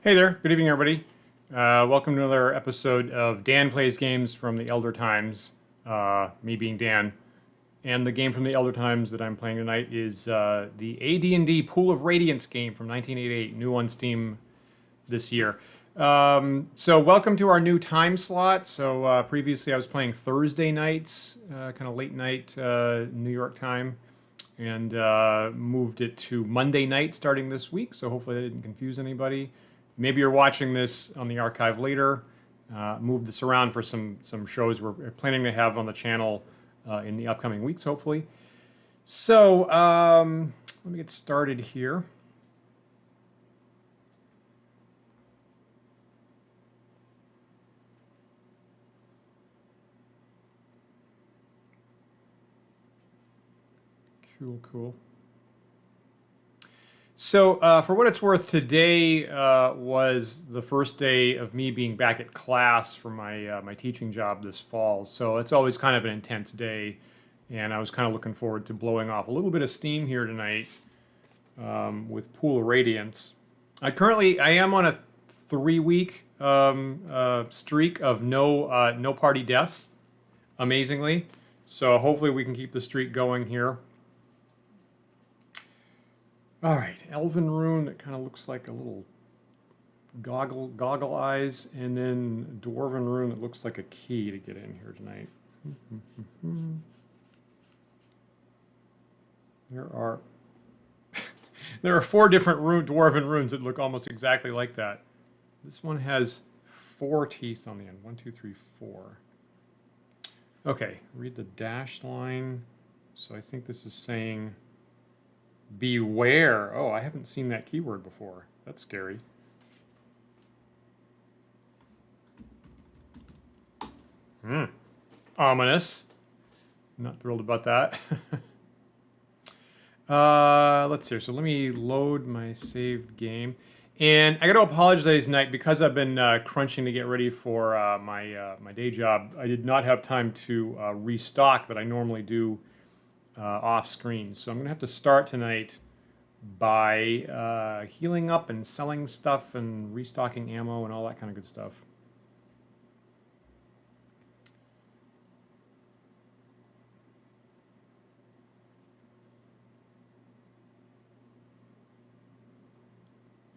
Hey there, good evening everybody. Welcome to another episode of Dan Plays Games from the Elder Times, me being Dan. And the game from the Elder Times that I'm playing tonight is the AD&D Pool of Radiance game from 1988, new on Steam this year. So welcome to our new time slot. So previously I was playing Thursday nights, kind of late night New York time, and moved it to Monday night starting this week. So hopefully that didn't confuse anybody. Maybe you're watching this on the archive later. Move this around for some shows we're planning to have on the channel in the upcoming weeks, hopefully. So let me get started here. Cool. So, for what it's worth, today was the first day of me being back at class for my teaching job this fall. So it's always kind of an intense day, and I was kind of looking forward to blowing off a little bit of steam here tonight with Pool of Radiance. I am on a 3-week streak of no party deaths, amazingly. So hopefully we can keep the streak going here. All right, Elven Rune that kind of looks like a little goggle eyes, and then Dwarven Rune that looks like a key to get in here tonight. There are 4 different Dwarven runes that look almost exactly like that. This one has 4 teeth on the end. 1, 2, 3, 4. Okay, read the dashed line. So I think this is saying beware. Oh, I haven't seen that keyword before. That's scary. Ominous. Not thrilled about that. Let's see. So let me load my saved game. And I got to apologize tonight because I've been crunching to get ready for my day job. I did not have time to restock that I normally do off screen. So I'm going to have to start tonight by healing up and selling stuff and restocking ammo and all that kind of good stuff.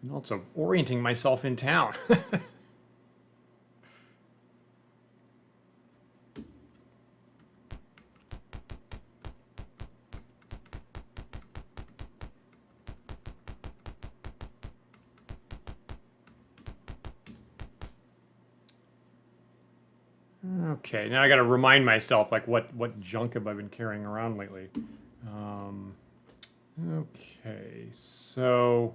And also orienting myself in town. Okay, now I got to remind myself, like, what junk have I been carrying around lately? Okay, so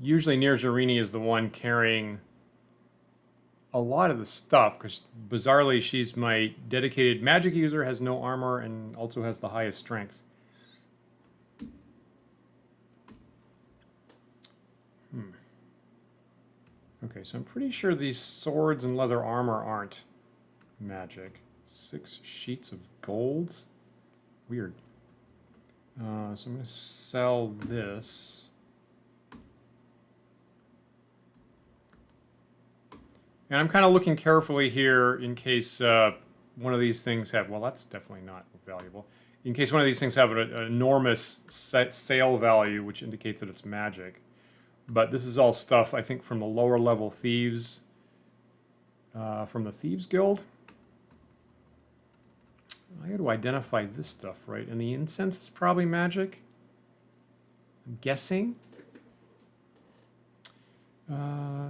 usually Nirjarini is the one carrying a lot of the stuff, because bizarrely she's my dedicated magic user, has no armor, and also has the highest strength. Okay, so I'm pretty sure these swords and leather armor aren't magic. 6 sheets of golds? Weird. So I'm going to sell this. And I'm kind of looking carefully here in case one of these things have... Well, that's definitely not valuable. In case one of these things have an enormous sale value, which indicates that it's magic. But this is all stuff, I think, from the lower level thieves, from the Thieves Guild. I got to identify this stuff, right? And the incense is probably magic, I'm guessing.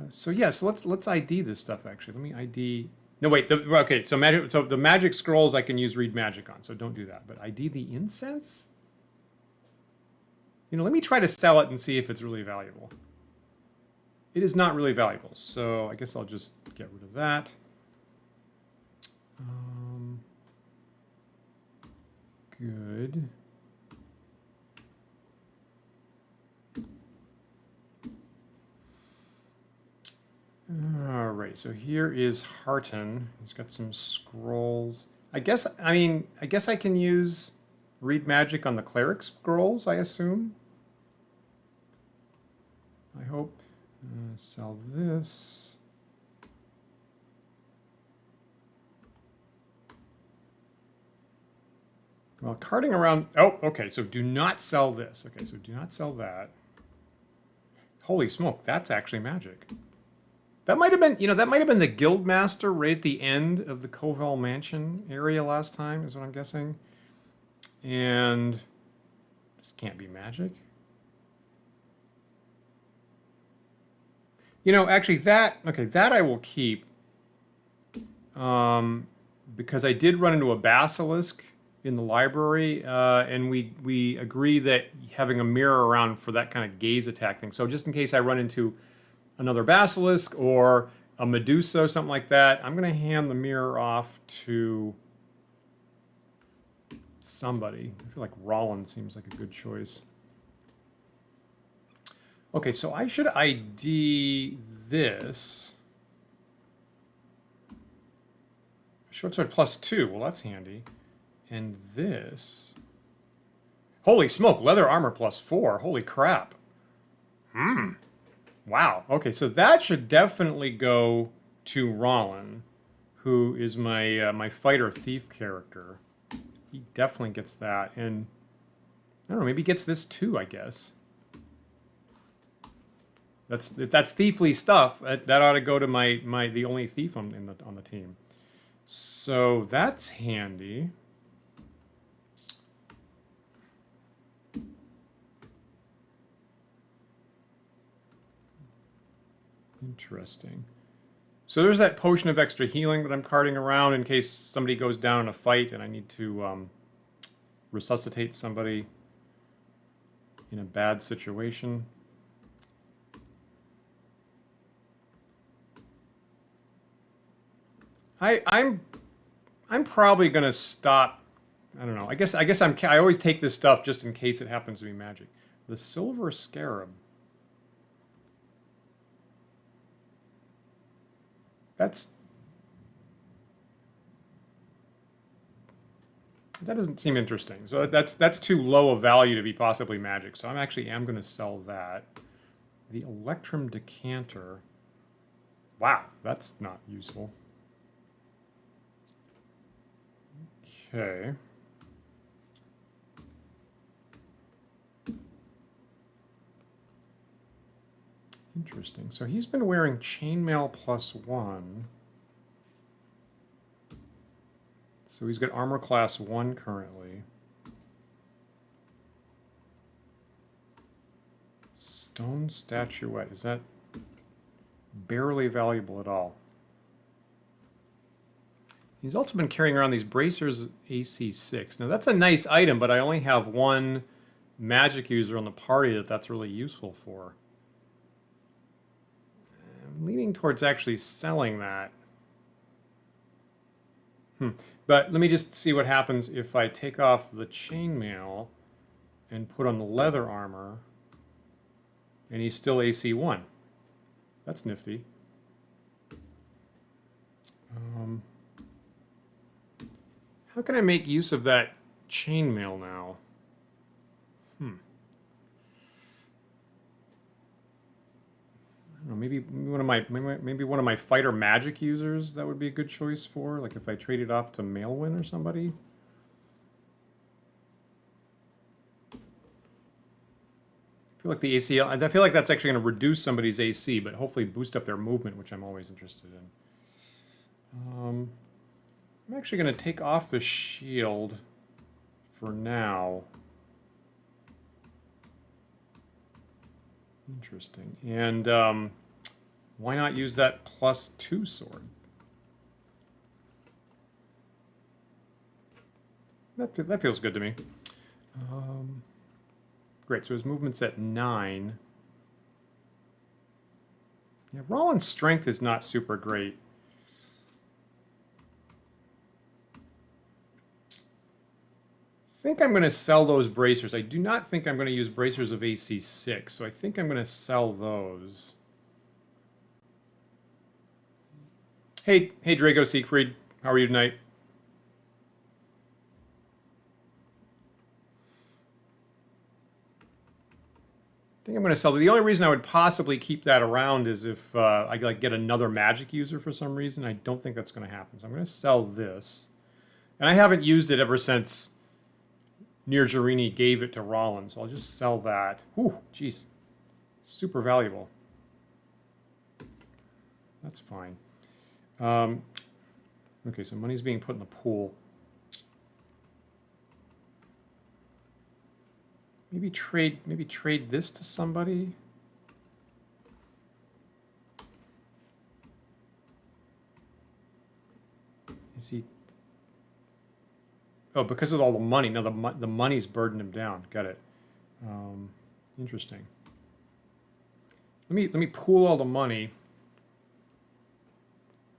So yeah, so let's ID this stuff, actually. Let me ID... No, wait, okay, so the magic scrolls I can use read magic on, so don't do that. But ID the incense? You know, let me try to sell it and see if it's really valuable. It is not really valuable, so I guess I'll just get rid of that. Good. All right, so here is Harton. He's got some scrolls. I guess I can use read magic on the cleric scrolls, I assume. I hope. Sell this. Well, carting around... Oh, okay, so do not sell this. Okay, so do not sell that. Holy smoke, that's actually magic. That might have been, you know, that might have been the Guildmaster right at the end of the Covell Mansion area last time, is what I'm guessing. And this can't be magic. You know, actually that, okay, that I will keep. Because I did run into a basilisk in the library, and we agree that having a mirror around for that kind of gaze attack thing. So just in case I run into another basilisk or a Medusa or something like that, I'm going to hand the mirror off to somebody. I feel like Rollin seems like a good choice. Okay, so I should ID this. Short sword +2. Well, that's handy. And this. Holy smoke, leather armor +4. Holy crap. Wow. Okay, so that should definitely go to Rollin, who is my my fighter thief character. He definitely gets that, and I don't know, maybe he gets this too, I guess. If that's thiefly stuff, that ought to go to the only thief on the team. So that's handy. Interesting. So there's that potion of extra healing that I'm carting around in case somebody goes down in a fight and I need to resuscitate somebody in a bad situation. I'm probably gonna stop. I don't know. I guess I always take this stuff just in case it happens to be magic. The Silver Scarab. That doesn't seem interesting. So that's too low a value to be possibly magic. So I'm going to sell that. The Electrum Decanter. Wow, that's not useful. Okay. Interesting. So he's been wearing chainmail +1. So he's got armor class 1 currently. Stone statuette. Is that barely valuable at all? He's also been carrying around these bracers AC 6. Now that's a nice item, but I only have one magic user on the party that's really useful for. I'm leaning towards actually selling that. But let me just see what happens if I take off the chainmail and put on the leather armor, and he's still AC 1. That's nifty. How can I make use of that chainmail now? I don't know, maybe one of my fighter magic users that would be a good choice for, like if I traded off to Maelwyn or somebody. I feel like the AC, I feel like that's actually going to reduce somebody's AC, but hopefully boost up their movement, which I'm always interested in. I'm actually going to take off the shield for now. Interesting. And why not use that +2 sword? That feels good to me. Great, so his movement's at 9. Yeah, Rollin's strength is not super great. I think I'm going to sell those bracers. I do not think I'm going to use bracers of AC 6, so I think I'm going to sell those. Hey Draco Siegfried, how are you tonight? think I'm going to sell it. The only reason I would possibly keep that around is if I like get another magic user for some reason. I don't think that's going to happen. So I'm going to sell this. And I haven't used it ever since Nirjarini gave it to Rollin, so I'll just sell that. Whew, jeez. Super valuable. That's fine. Okay, so money's being put in the pool. Maybe trade this to somebody. Is he? Oh, because of all the money. Now the money's burdened him down. Got it. Interesting. Let me pool all the money.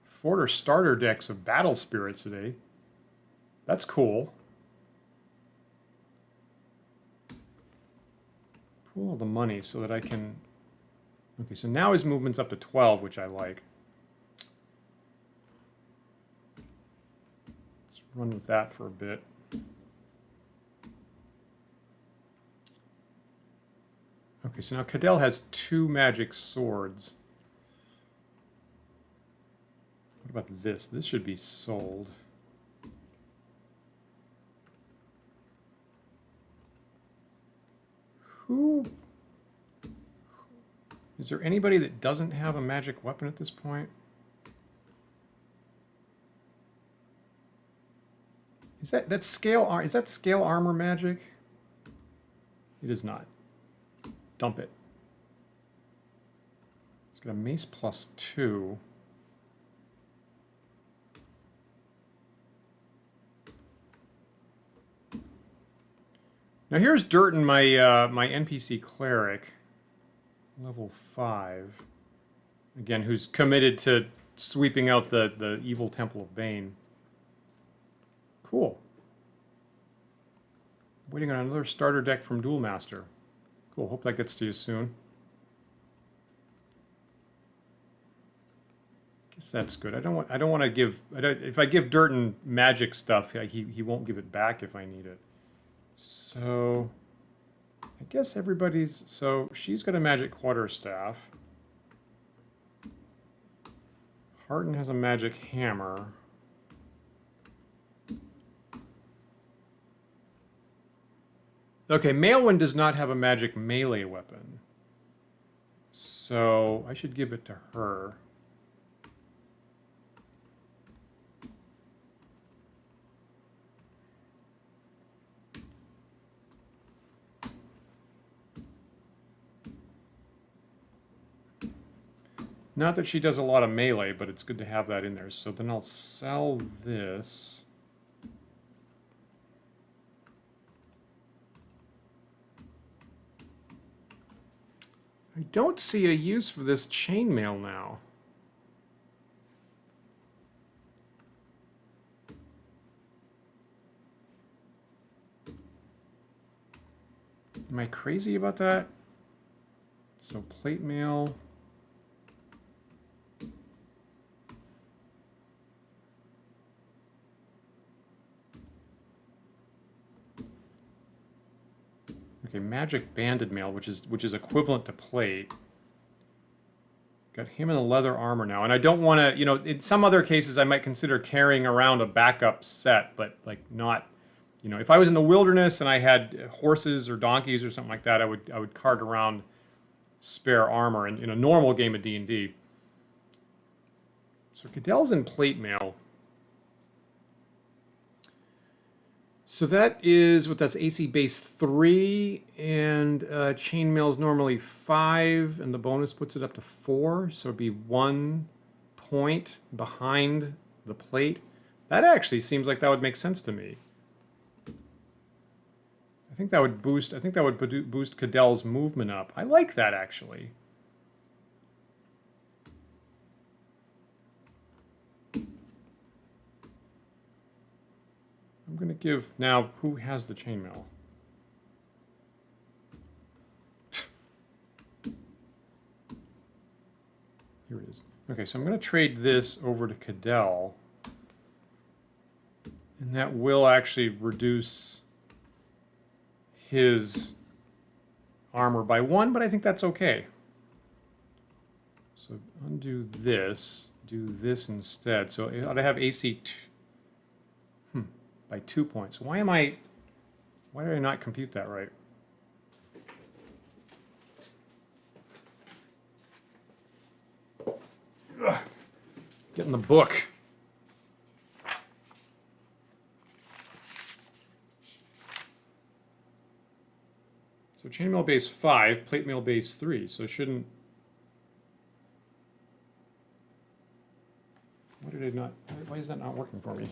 Forder starter decks of battle spirits today. That's cool. Pool all the money so that I can... Okay, so now his movement's up to 12, which I like. Let's run with that for a bit. Okay, so now Cadell has 2 magic swords. What about this? This should be sold. Who... Is there anybody that doesn't have a magic weapon at this point? Is that scale armor magic? It is not. Dump it. It's got a mace +2. Now here's Durton, my my NPC cleric, level 5. Again, who's committed to sweeping out the evil Temple of Bane. Cool. Waiting on another starter deck from Duel Master. Cool. Hope that gets to you soon. Guess that's good. I don't want to give. If I give Durton magic stuff, he won't give it back if I need it. So, I guess everybody's... So, she's got a magic quarterstaff. Harton has a magic hammer. Okay, Maelwyn does not have a magic melee weapon. So, I should give it to her. Not that she does a lot of melee, but it's good to have that in there. So then I'll sell this. I don't see a use for this chainmail now. Am I crazy about that? So plate mail. Okay, magic banded mail, which is equivalent to plate. Got him in the leather armor now, and I don't want to, you know, in some other cases I might consider carrying around a backup set, but like not, you know, if I was in the wilderness and I had horses or donkeys or something like that, I would cart around spare armor in a normal game of D&D. So Cadell's in plate mail. So that is what that's AC base 3, and chainmail is normally 5, and the bonus puts it up to 4, so it'd be 1 point behind the plate. That actually seems like that would make sense to me. I think that would boost Cadell's movement up. I like that actually. I'm going to give... Now, who has the chainmail? Here it is. Okay, so I'm going to trade this over to Cadell. And that will actually reduce his armor by 1, but I think that's okay. So undo this, do this instead. So it ought to have AC by 2 points. Why did I not compute that right? Ugh. Get in the book. So chainmail base 5, plate mail base 3. So shouldn't... Why is that not working for me?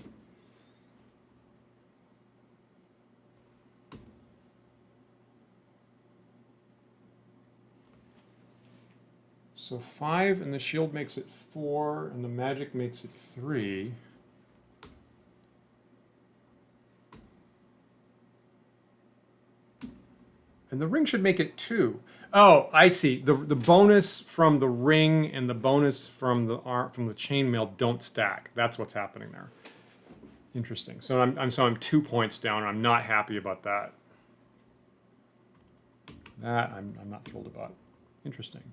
So 5, and the shield makes it 4, and the magic makes it 3. And the ring should make it 2. Oh, I see. The bonus from the ring and the bonus from the chainmail don't stack. That's what's happening there. Interesting. So I'm 2 points down. I'm not happy about that. That I'm not thrilled about. Interesting.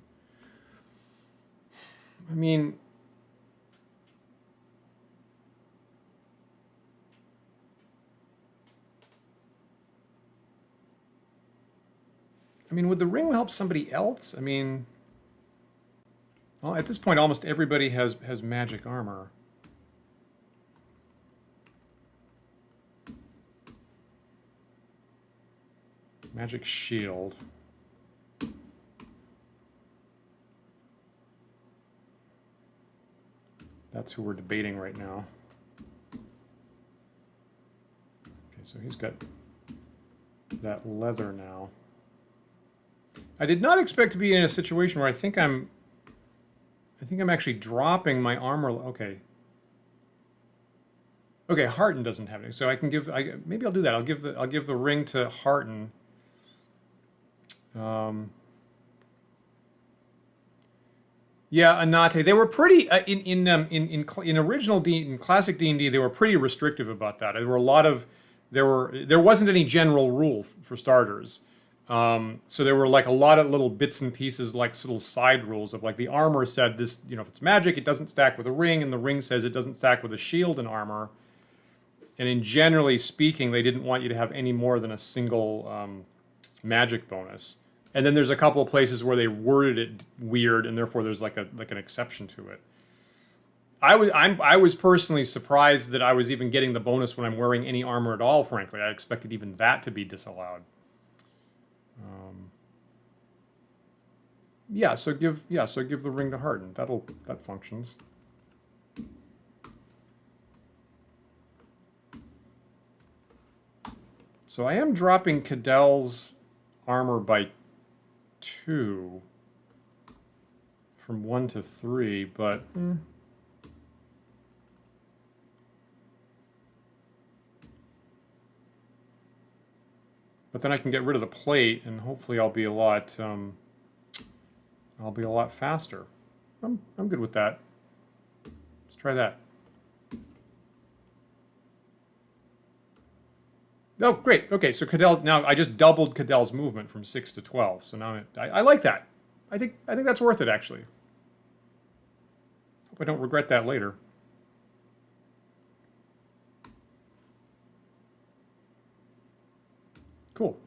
I mean, would the ring help somebody else? I mean, well, at this point, almost everybody has magic armor. Magic shield. That's who we're debating right now. Okay, so he's got that leather now. I did not expect to be in a situation where I think I'm actually dropping my armor. Okay. Okay, Hearten doesn't have it, so I can give. Maybe I'll do that. I'll give the ring to Hearten. Yeah, Anate. They were pretty in original in classic D&D. They were pretty restrictive about that. There were a lot of there wasn't any general rule for starters. So there were like a lot of little bits and pieces, like little side rules of like the armor said this. You know, if it's magic, it doesn't stack with a ring, and the ring says it doesn't stack with a shield and armor. And in generally speaking, they didn't want you to have any more than a single magic bonus. And then there's a couple of places where they worded it weird, and therefore there's like an exception to it. I was personally surprised that I was even getting the bonus when I'm wearing any armor at all. Frankly, I expected even that to be disallowed. So give the ring to Hearten. That functions. So I am dropping Cadell's armor by 2 from 1 to 3, but but then I can get rid of the plate, and hopefully I'll be a lot faster. I'm good with that. Let's try that. Oh, great. Okay, so Cadell, now I just doubled Cadell's movement from 6 to 12. So now I like that. I think that's worth it, actually. Hope I don't regret that later. Cool.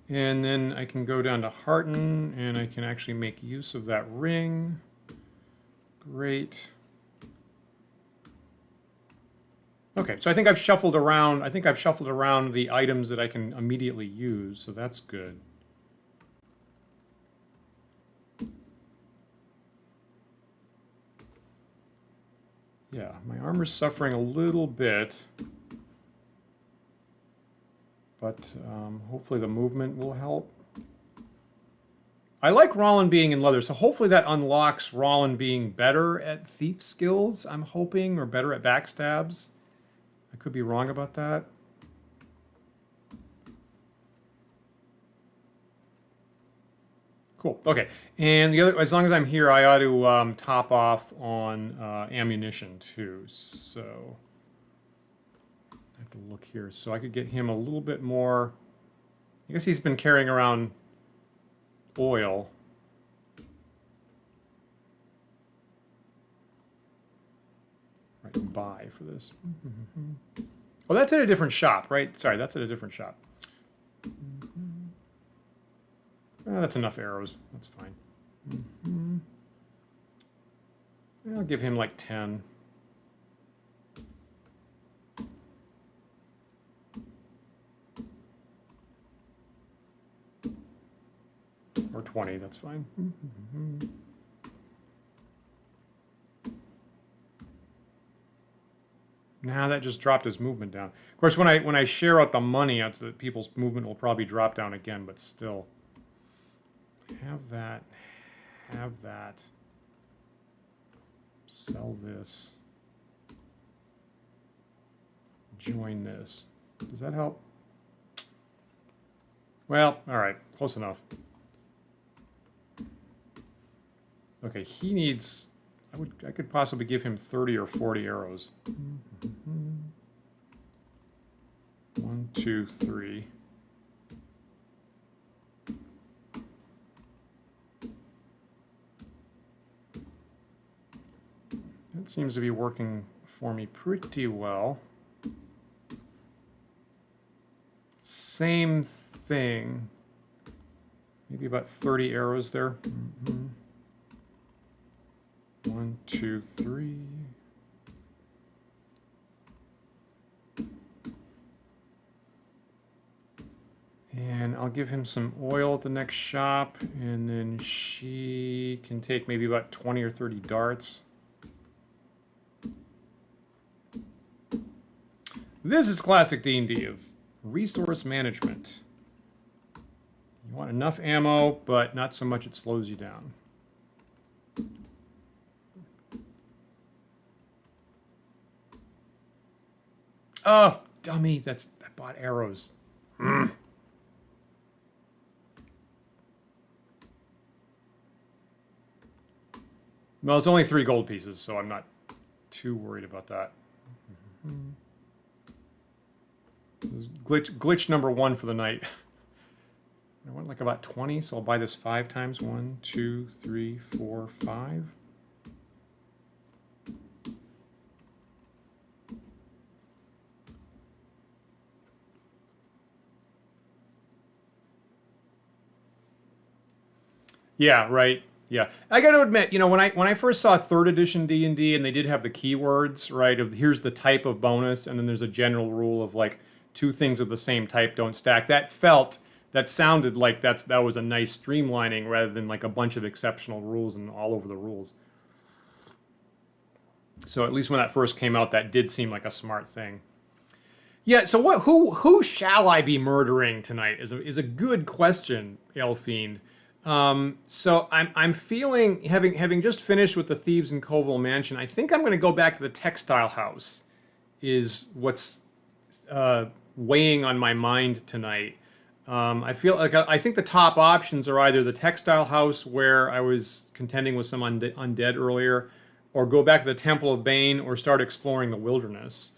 And then I can go down to Hearten, and I can actually make use of that ring. Great. Okay, so I think I've shuffled around. The items that I can immediately use, so that's good. Yeah, my armor's suffering a little bit, but hopefully the movement will help. I like Rollin being in leather, so hopefully that unlocks Rollin being better at thief skills, I'm hoping, or better at backstabs. I could be wrong about that. Cool. Okay. And the other, as long as I'm here, I ought to top off on ammunition too. So I have to look here. So I could get him a little bit more. I guess he's been carrying around oil. Right, buy for this. Oh, that's at a different shop, right? Sorry, that's at a different shop. That's enough arrows. That's fine. I'll give him like 10. Or 20, that's fine. Now that just dropped his movement down. Of course, when I share out the money, people's movement will probably drop down again, but still. Have that. Have that. Sell this. Join this. Does that help? Well, all right, close enough. Okay, he needs. I could possibly give him 30 or 40 arrows. 1, 2, 3. That seems to be working for me pretty well. Same thing. Maybe about 30 arrows there. 1, 2, 3. And I'll give him some oil at the next shop, and then she can take maybe about 20 or 30 darts. This is classic D&D of resource management. You want enough ammo, but not so much it slows you down. Oh, dummy, I bought arrows. Well, it's only 3 gold pieces, so I'm not too worried about that. This is glitch number 1 for the night. I want like about 20, so I'll buy this 5 times. 1, 2, 3, 4, 5. Yeah, right. Yeah, I got to admit, you know, when I first saw 3rd edition D&D and they did have the keywords, right, of here's the type of bonus, and then there's a general rule of like 2 things of the same type don't stack. That sounded like that was a nice streamlining rather than like a bunch of exceptional rules and all over the rules. So at least when that first came out, that did seem like a smart thing. Yeah. So who shall I be murdering tonight is a good question, Elfiend. So I'm feeling, having just finished with the Thieves in Colville Mansion, I think I'm going to go back to the Textile House, is what's weighing on my mind tonight. I feel like I think the top options are either the Textile House, where I was contending with some undead earlier, or go back to the Temple of Bane, or start exploring the wilderness.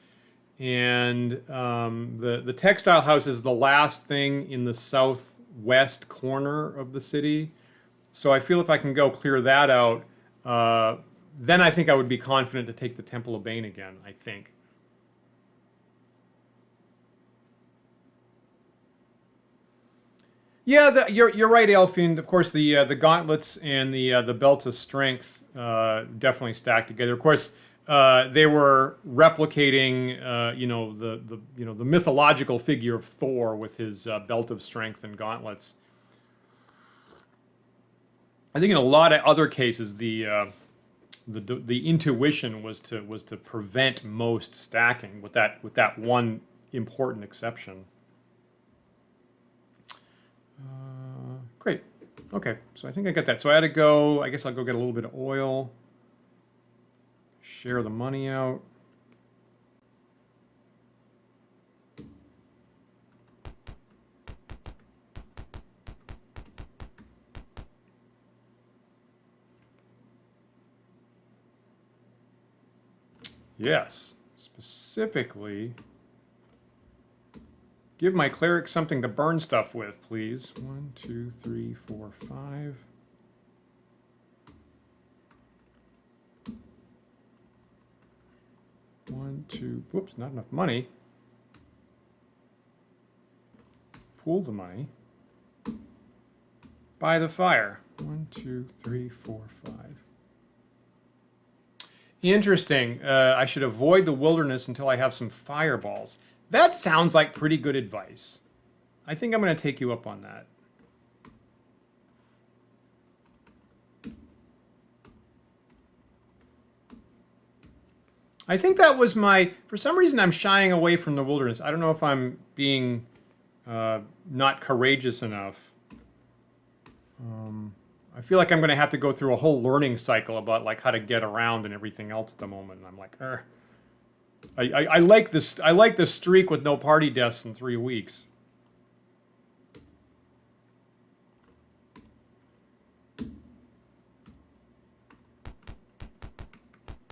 And the Textile House is the last thing in the southwest corner of the city. So I feel if I can go clear that out, then I think I would be confident to take the Temple of Bane again, I think. Yeah, you're right, Elfiend. Of course, the gauntlets and the belt of strength definitely stacked together. Of course, they were replicating, the mythological figure of Thor with his belt of strength and gauntlets. I think in a lot of other cases, the intuition was to prevent most stacking, with that one important exception. Great. Okay, so I think I got that. So I had to go. I guess I'll go get a little bit of oil. Share the money out. Yes, specifically Give my cleric something to burn stuff with, please. 1, 2, 3, 4, 5. One, two, whoops, not enough money. Pool the money. Buy the fire. 1, 2, 3, 4, 5. Interesting. I should avoid the wilderness until I have some fireballs. That sounds like pretty good advice. I think I'm going to take you up on that. I think that was my... For some reason, I'm shying away from the wilderness. I don't know if I'm being not courageous enough. I feel like I'm going to have to go through a whole learning cycle about like how to get around and everything else at the moment. And I'm like, I like this. I like the streak with no party deaths in 3 weeks.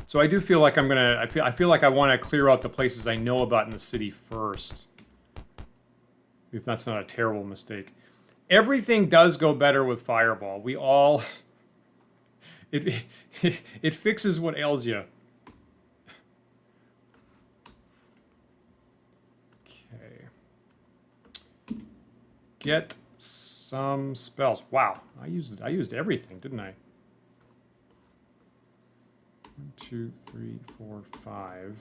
So I do feel like I'm gonna. I feel like I want to clear out the places I know about in the city first. If that's not a terrible mistake. Everything does go better with Fireball. We all. It fixes what ails you. Get some spells. Wow, I used everything, didn't I? 1, 2, 3, 4, 5.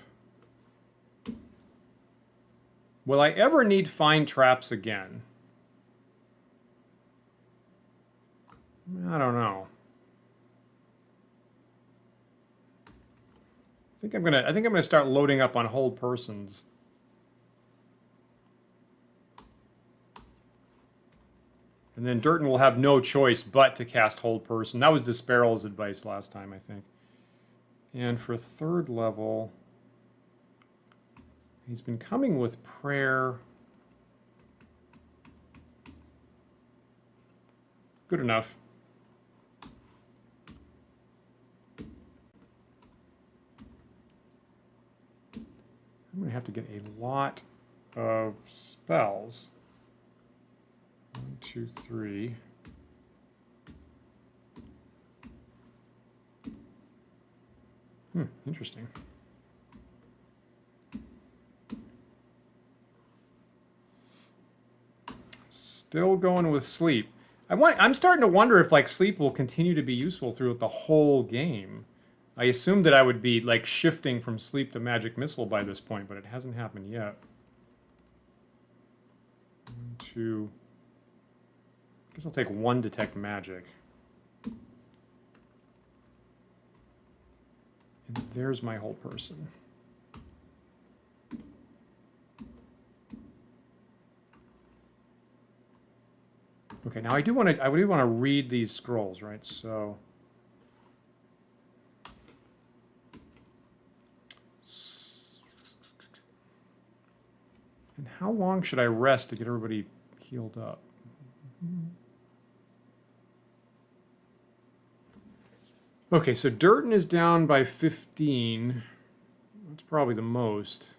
Will I ever need find traps again? I don't know. I think I'm gonna start loading up on hold persons. And then Durton will have no choice but to cast Hold Person. That was Desparrow's advice last time, I think. And for 3rd level, he's been coming with Prayer. Good enough. I'm going to have to get a lot of spells. 1, 2, 3. Interesting. Still going with sleep. I'm starting to wonder if like sleep will continue to be useful throughout the whole game. I assumed that I would be like shifting from sleep to magic missile by this point, but it hasn't happened yet. 1, 2. I guess I'll take 1 detect magic. And there's my whole person. Okay, now I do want to read these scrolls, right? So and how long should I rest to get everybody healed up? Okay, so Durton is down by 15. That's probably the most.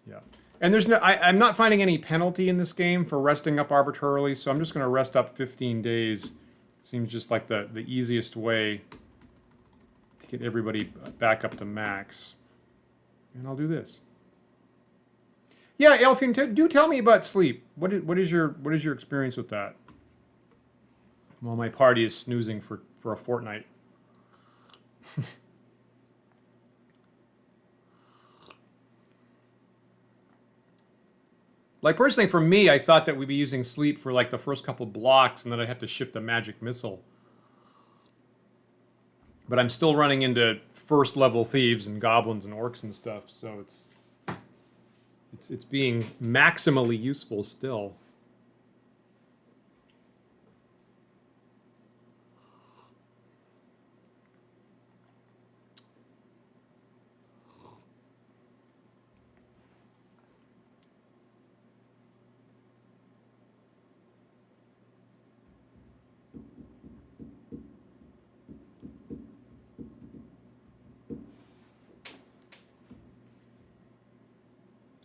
Yeah. And there's no, I'm not finding any penalty in this game for resting up arbitrarily, so I'm just going to rest up 15 days. Seems just like the easiest way to get everybody back up to max. And I'll do this. Yeah, Elfin, do tell me about sleep. What is your experience with that? Well, my party is snoozing for a fortnight. Like, personally, for me, I thought that we'd be using sleep for, like, the first couple blocks, and then I'd have to shift a magic missile. But I'm still running into first-level thieves and goblins and orcs and stuff, so it's being maximally useful still.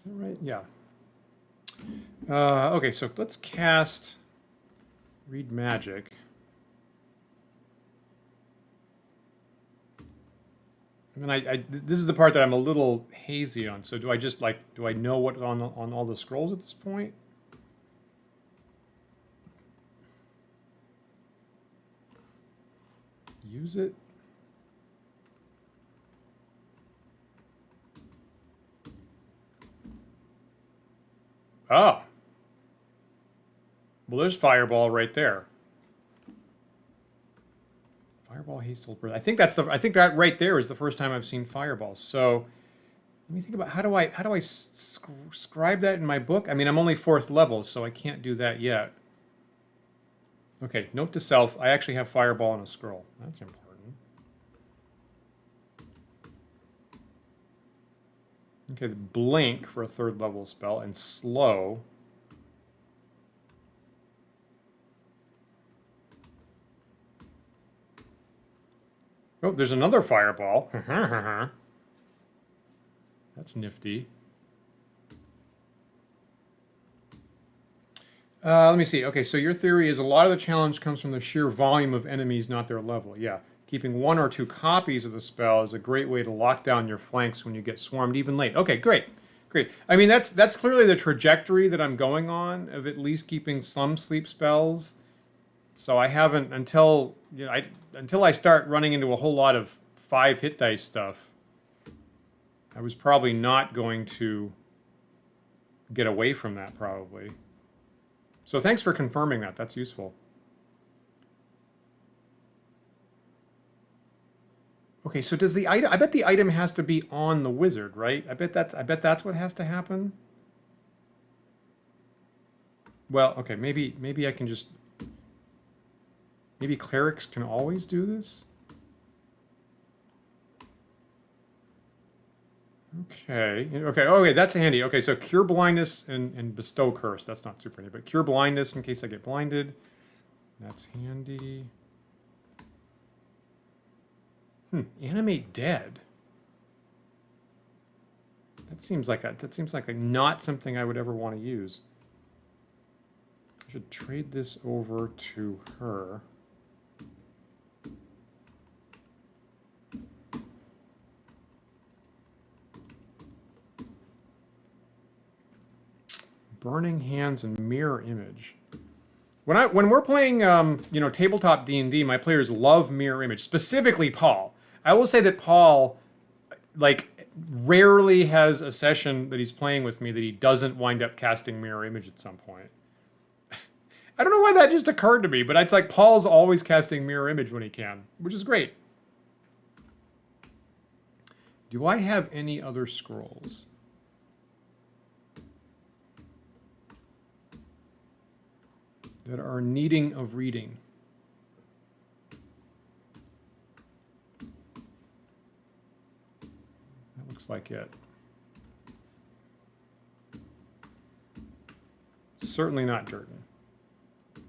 Right? Yeah. Okay, so let's cast Read Magic. I mean, this is the part that I'm a little hazy on. So do I just like, do I know what on all the scrolls at this point? Use it? Oh. Well, there's Fireball right there. Fireball, Haste, Hold, Breath. I think that right there is the first time I've seen Fireball. So let me think about how do I scribe that in my book? I mean, I'm only 4th level, so I can't do that yet. Okay, note to self, I actually have Fireball on a scroll. That's important. Okay, Blink for a 3rd level spell, and Slow. Oh, there's another Fireball. That's nifty. Let me see. Okay, so your theory is a lot of the challenge comes from the sheer volume of enemies, not their level. Yeah. Keeping 1 or 2 copies of the spell is a great way to lock down your flanks when you get swarmed even late. Okay, great. Great. I mean, that's clearly the trajectory that I'm going on, of at least keeping some sleep spells. So I haven't, until I start running into a whole lot of 5 hit dice stuff, I was probably not going to get away from that, probably. So thanks for confirming that. That's useful. Okay, so does the item? I bet the item has to be on the wizard, right? I bet that's what has to happen. Well, okay, maybe I can just. Maybe clerics can always do this. Okay. Okay, that's handy. Okay, so cure blindness and bestow curse. That's not super handy, but cure blindness in case I get blinded. That's handy. Animate dead. That seems like not something I would ever want to use. I should trade this over to her. Burning Hands and Mirror Image. When we're playing, tabletop D&D, my players love Mirror Image, specifically Paul. I will say that Paul, rarely has a session that he's playing with me that he doesn't wind up casting Mirror Image at some point. I don't know why that just occurred to me, but it's like Paul's always casting Mirror Image when he can, which is great. Do I have any other scrolls? That are needing of reading? That looks like it. Certainly not Durden.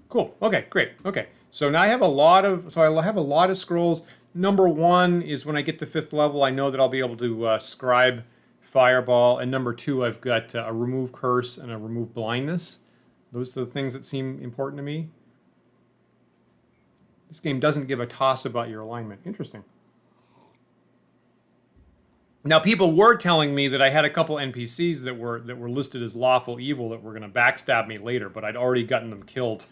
Cool. Okay, great. Okay, so now I have a lot of scrolls. Number 1 is when I get to 5th level, I know that I'll be able to scribe Fireball, and number 2, I've got a remove curse and a remove blindness. Those are the things that seem important to me. This game doesn't give a toss about your alignment. Interesting. Now, people were telling me that I had a couple NPCs that were listed as lawful evil that were going to backstab me later, but I'd already gotten them killed.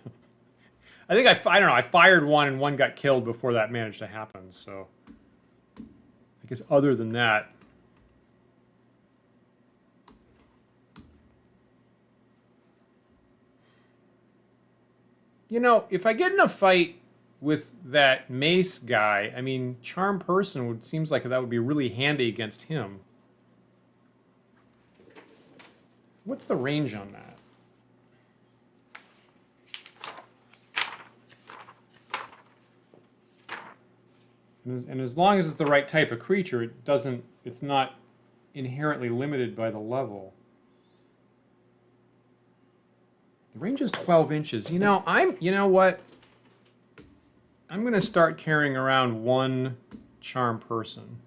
I think I don't know. I fired one and one got killed before that managed to happen. So I guess other than that. You know, if I get in a fight with that mace guy, I mean, Charm Person seems like that would be really handy against him. What's the range on that? And as long as it's the right type of creature, it's not inherently limited by the level. The range is 12 inches. You know what? I'm going to start carrying around one Charm Person.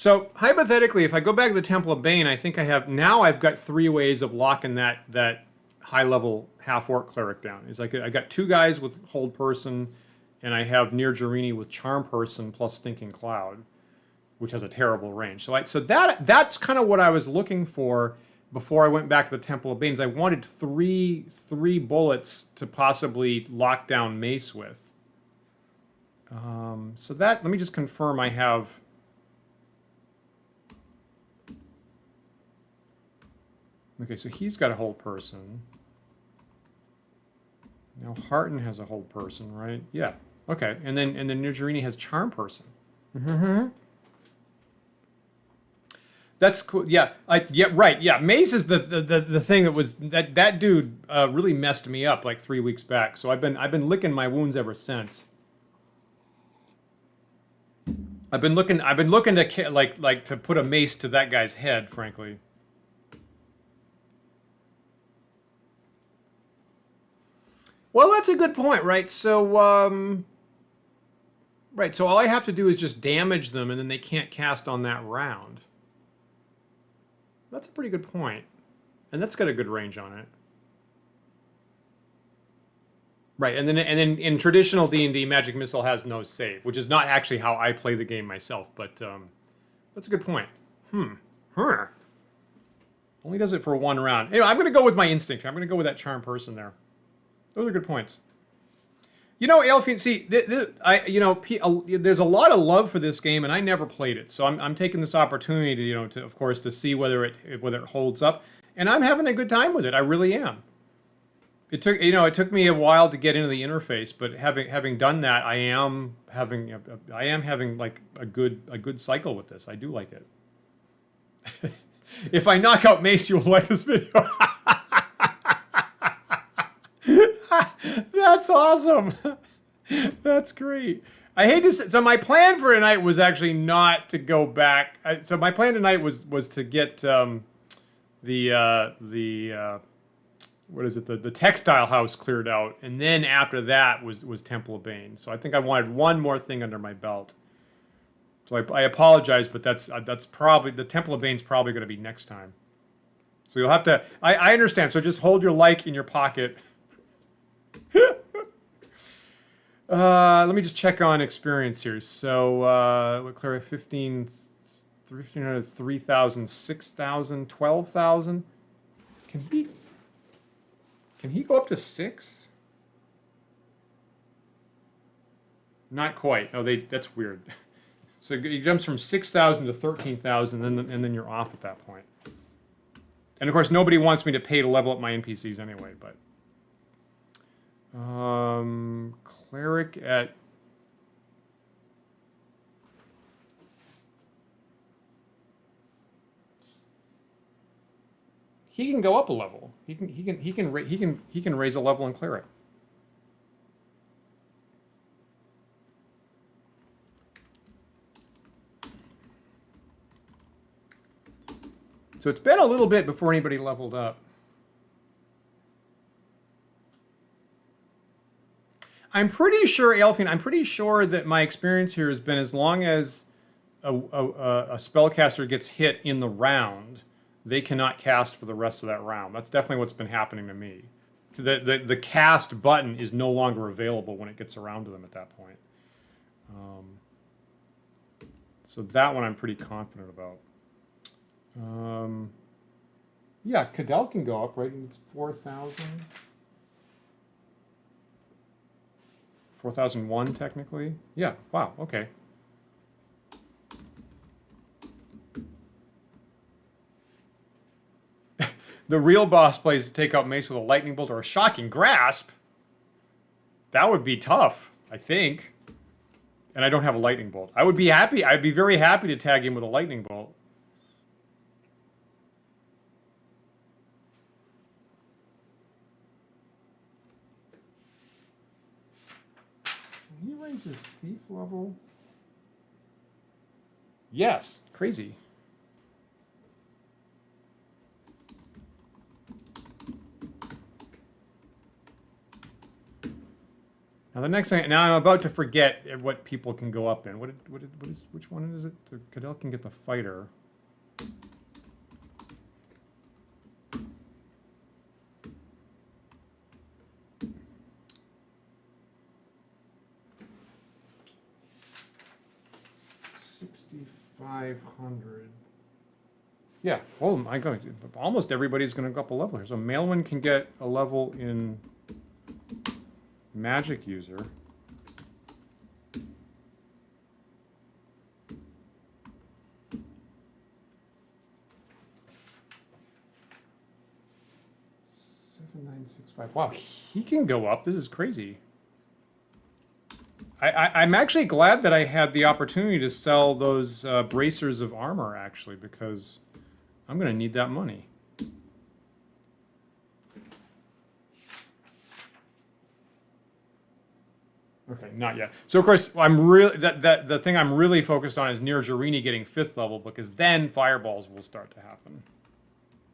So hypothetically, if I go back to the Temple of Bane, I think I have now. I've got 3 ways of locking that high level half orc cleric down. It's like I got 2 guys with hold person, and I have Near Jarini with charm person plus stinking cloud, which has a terrible range. So that's kind of what I was looking for before I went back to the Temple of Banes. I wanted three bullets to possibly lock down Mace with. So that, let me just confirm I have. Okay, so he's got a hold person. Now Harton has a hold person, right? Yeah. Okay, and then Nigerini has charm person. Mm-hmm. That's cool. Yeah, yeah, right. Yeah, Mace is the thing that was that dude really messed me up like 3 weeks back. So I've been licking my wounds ever since. I've been looking to like to put a mace to that guy's head, frankly. Well, that's a good point, right? So, right. So all I have to do is just damage them, and then they can't cast on that round. That's a pretty good point, and that's got a good range on it. Right, and then in traditional D&D, Magic Missile has no save, which is not actually how I play the game myself, but that's a good point. Only does it for 1 round. Anyway, I'm going to go with my instinct. I'm going to go with that charm person there. Those are good points. You know, Elfin, see, there's a lot of love for this game, and I never played it, so I'm taking this opportunity to, of course, to see whether it holds up, and I'm having a good time with it. I really am. It took me a while to get into the interface, but having done that, I am having like a good cycle with this. I do like it. If I knock out Mace, you will like this video. That's awesome. That's great. I hate to say, so my plan for tonight was actually not to go back. So my plan tonight was to get what is it, the textile house cleared out, and then after that was Temple of Bane. So I think I wanted one more thing under my belt. So I apologize, but that's probably, the Temple of Bane's probably going to be next time. So you'll have to, I understand, so just hold your like in your pocket. Let me just check on experience here. So what, Clara, 1,500, 3,000, 6,000, 12,000. Can he go up to 6? Not quite. Oh, that's weird. So he jumps from 6,000 to 13,000, and then you're off at that point. And of course, nobody wants me to pay to level up my NPCs anyway. But cleric at. He can go up a level. He can raise a level and clear it. So it's been a little bit before anybody leveled up. I'm pretty sure, Elfin, I'm pretty sure that my experience here has been as long as a spellcaster gets hit in the round, they cannot cast for the rest of that round. That's definitely what's been happening to me. The cast button is no longer available when it gets around to them at that point. So that one I'm pretty confident about. Yeah, Cadell can go up, right? It's 4,000. 4,001 technically. Yeah, wow, okay. The real boss plays to take out Mace with a lightning bolt or a shocking grasp. That would be tough, I think. And I don't have a lightning bolt. I would be happy. I'd be very happy to tag him with a lightning bolt. Can he raise his thief level? Yes, crazy. Now Now the next thing, now I'm about to forget what people can go up in. Which one is it? The Cadell can get the fighter. $6,500. Yeah. Oh my God! Almost everybody's going to go up a level here. So Mailwin can get a level in Magic User. $7,965. Wow, he can go up. This is crazy. I'm actually glad that I had the opportunity to sell those bracers of armor, actually, because I'm going to need that money. Okay, not yet. So of course, I'm really the thing I'm really focused on is Nirjarini getting 5th level, because then fireballs will start to happen.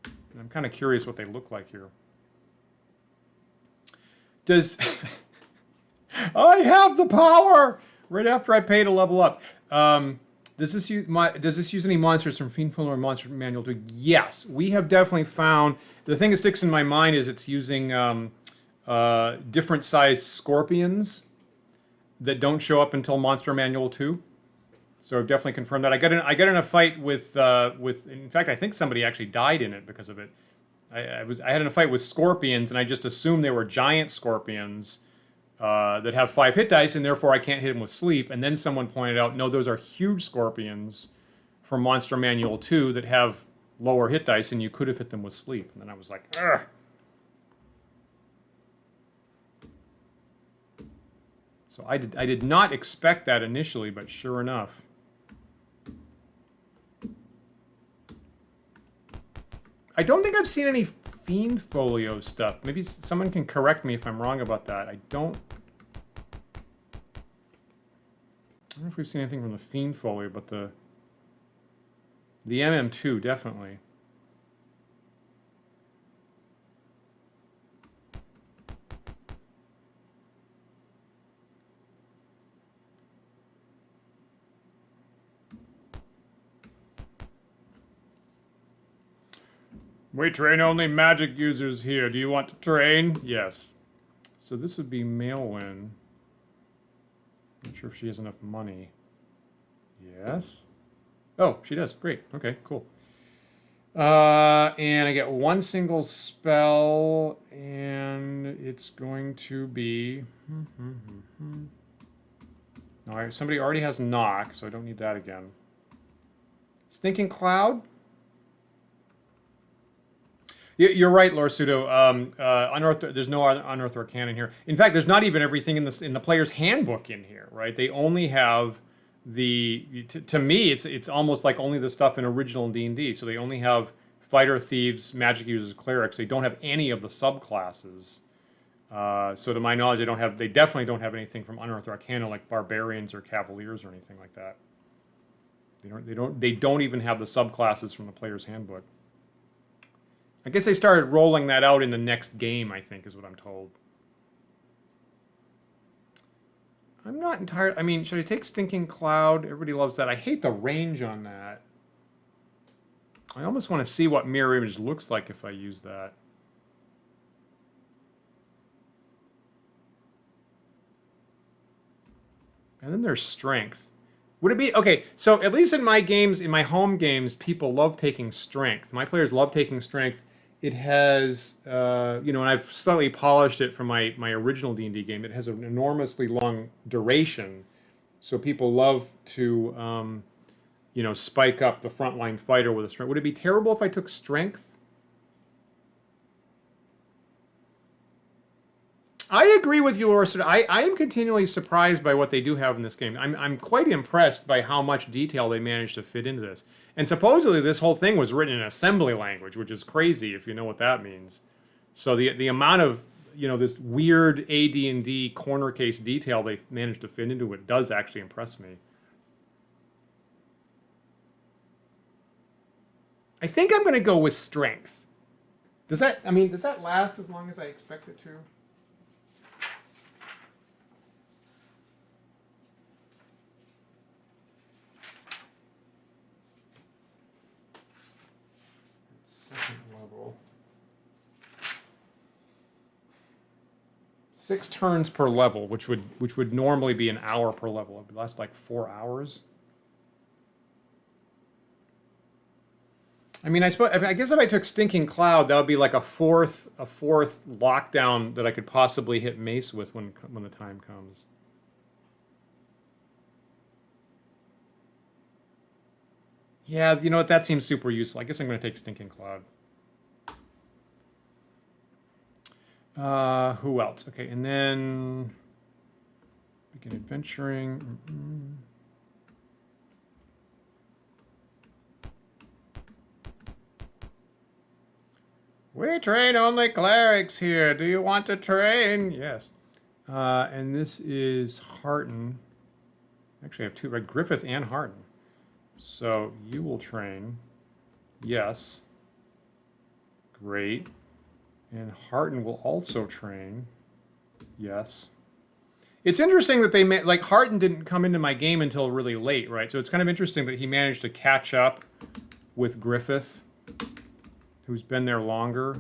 And I'm kind of curious what they look like here. Does I have the power right after I pay to level up? Does this use any monsters from Fiendful or Monster Manual 2? Yes, we have definitely found. The thing that sticks in my mind is it's using different sized scorpions that don't show up until Monster Manual 2. So I've definitely confirmed that. I got in a fight with in fact I think somebody actually died in it because of it. I had in a fight with scorpions, and I just assumed they were giant scorpions that have 5 hit dice, and therefore I can't hit them with sleep. And then someone pointed out, no, those are huge scorpions from Monster Manual 2 that have lower hit dice, and you could have hit them with sleep. And then I was like, ugh. So I did not expect that initially, but sure enough. I don't think I've seen any Fiend Folio stuff. Maybe someone can correct me if I'm wrong about that. I don't know if we've seen anything from the Fiend Folio, but the MM2 definitely. We train only magic users here. Do you want to train? Yes. So this would be Mailwin. Not sure if she has enough money. Yes. Oh, she does. Great. Okay, cool. And I get 1 single spell, and it's going to be... Alright, somebody already has knock, so I don't need that again. Stinking Cloud? You're right, Lorsudo. There's no Unearthed Arcana in here. In fact, there's not even everything in the player's handbook in here, right? They only have the... To me, it's almost like only the stuff in original D&D. So they only have fighter, thieves, magic users, clerics. They don't have any of the subclasses. So to my knowledge, they definitely don't have anything from Unearthed Arcana like barbarians or cavaliers or anything like that. They don't even have the subclasses from the player's handbook. I guess they started rolling that out in the next game, I think, is what I'm told. I'm not entirely... I mean, should I take Stinking Cloud? Everybody loves that. I hate the range on that. I almost want to see what Mirror Image looks like if I use that. And then there's Strength. Would it be... Okay, so at least in my games, in my home games, people love taking Strength. My players love taking Strength. It has, and I've slightly polished it from my original D&D game. It has an enormously long duration, so people love to, spike up the frontline fighter with a strength. Would it be terrible if I took Strength? I agree with you, Laura. I am continually surprised by what they do have in this game. I'm quite impressed by how much detail they managed to fit into this. And supposedly this whole thing was written in assembly language, which is crazy if you know what that means. So the amount of, this weird AD&D corner case detail they managed to fit into it does actually impress me. I think I'm going to go with Strength. Does that last as long as I expect it to? 6 turns per level, which would normally be an hour per level. It would last like 4 hours. I mean, I guess if I took Stinking Cloud, that would be like a fourth lockdown that I could possibly hit Mace with when the time comes. Yeah, you know what? That seems super useful. I guess I'm going to take Stinking Cloud. Who else? Okay, and then begin adventuring. We train only clerics here. Do you want to train? Yes. And this is Harton. Actually, I have 2, right? Griffith and Harton. So you will train. Yes. Great. And Harton will also train. Yes. It's interesting that they like Harton didn't come into my game until really late, right? So it's kind of interesting that he managed to catch up with Griffith, who's been there longer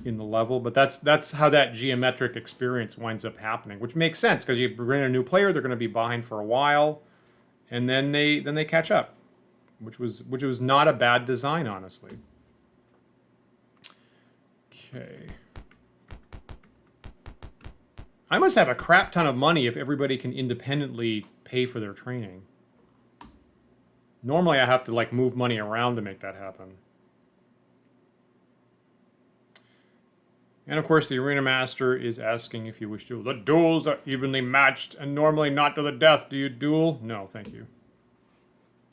in the level. But that's how that geometric experience winds up happening, which makes sense because you bring in a new player, they're going to be behind for a while, and then they catch up, which was not a bad design, honestly. Okay. I must have a crap ton of money if everybody can independently pay for their training. Normally I have to like move money around to make that happen. And of course the Arena Master is asking if you wish to. The duels are evenly matched and normally not to the death. Do you duel? No, thank you.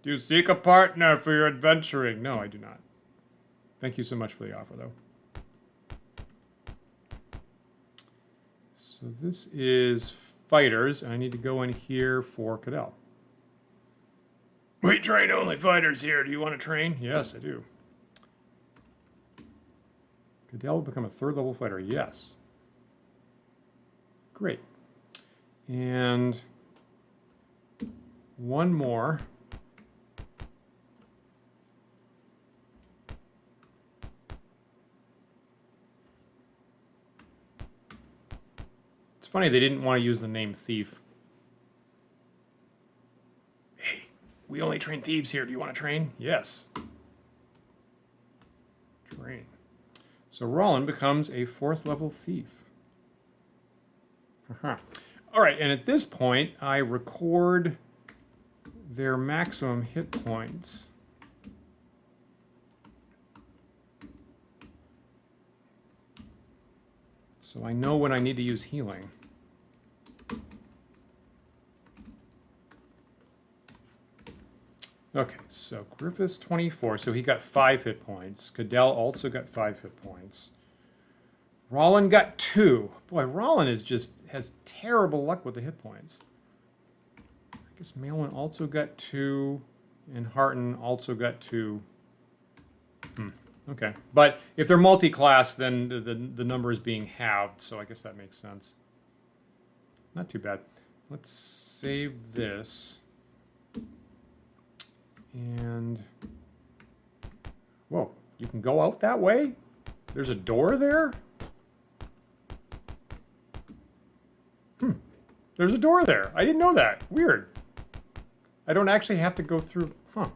Do you seek a partner for your adventuring? No, I do not. Thank you so much for the offer, though. So this is fighters, and I need to go in here for Cadell. We train only fighters here. Do you want to train? Yes, I do. Cadell will become a 3rd level fighter. Yes. Great. And one more. It's funny they didn't want to use the name Thief. Hey, we only train thieves here. Do you want to train? Yes. Train. So Roland becomes a 4th level thief. All right, and at this point, I record their maximum hit points. So I know when I need to use healing. Okay, so Griffith's 24, so he got 5 hit points. Cadell also got 5 hit points. Roland got 2. Boy, Roland has terrible luck with the hit points. I guess Malin also got 2, and Harton also got 2. Okay, but if they're multi-class, then the number is being halved, so I guess that makes sense. Not too bad. Let's save this. And, whoa, you can go out that way? There's a door there? There's a door there. I didn't know that. Weird. I don't actually have to go through, huh.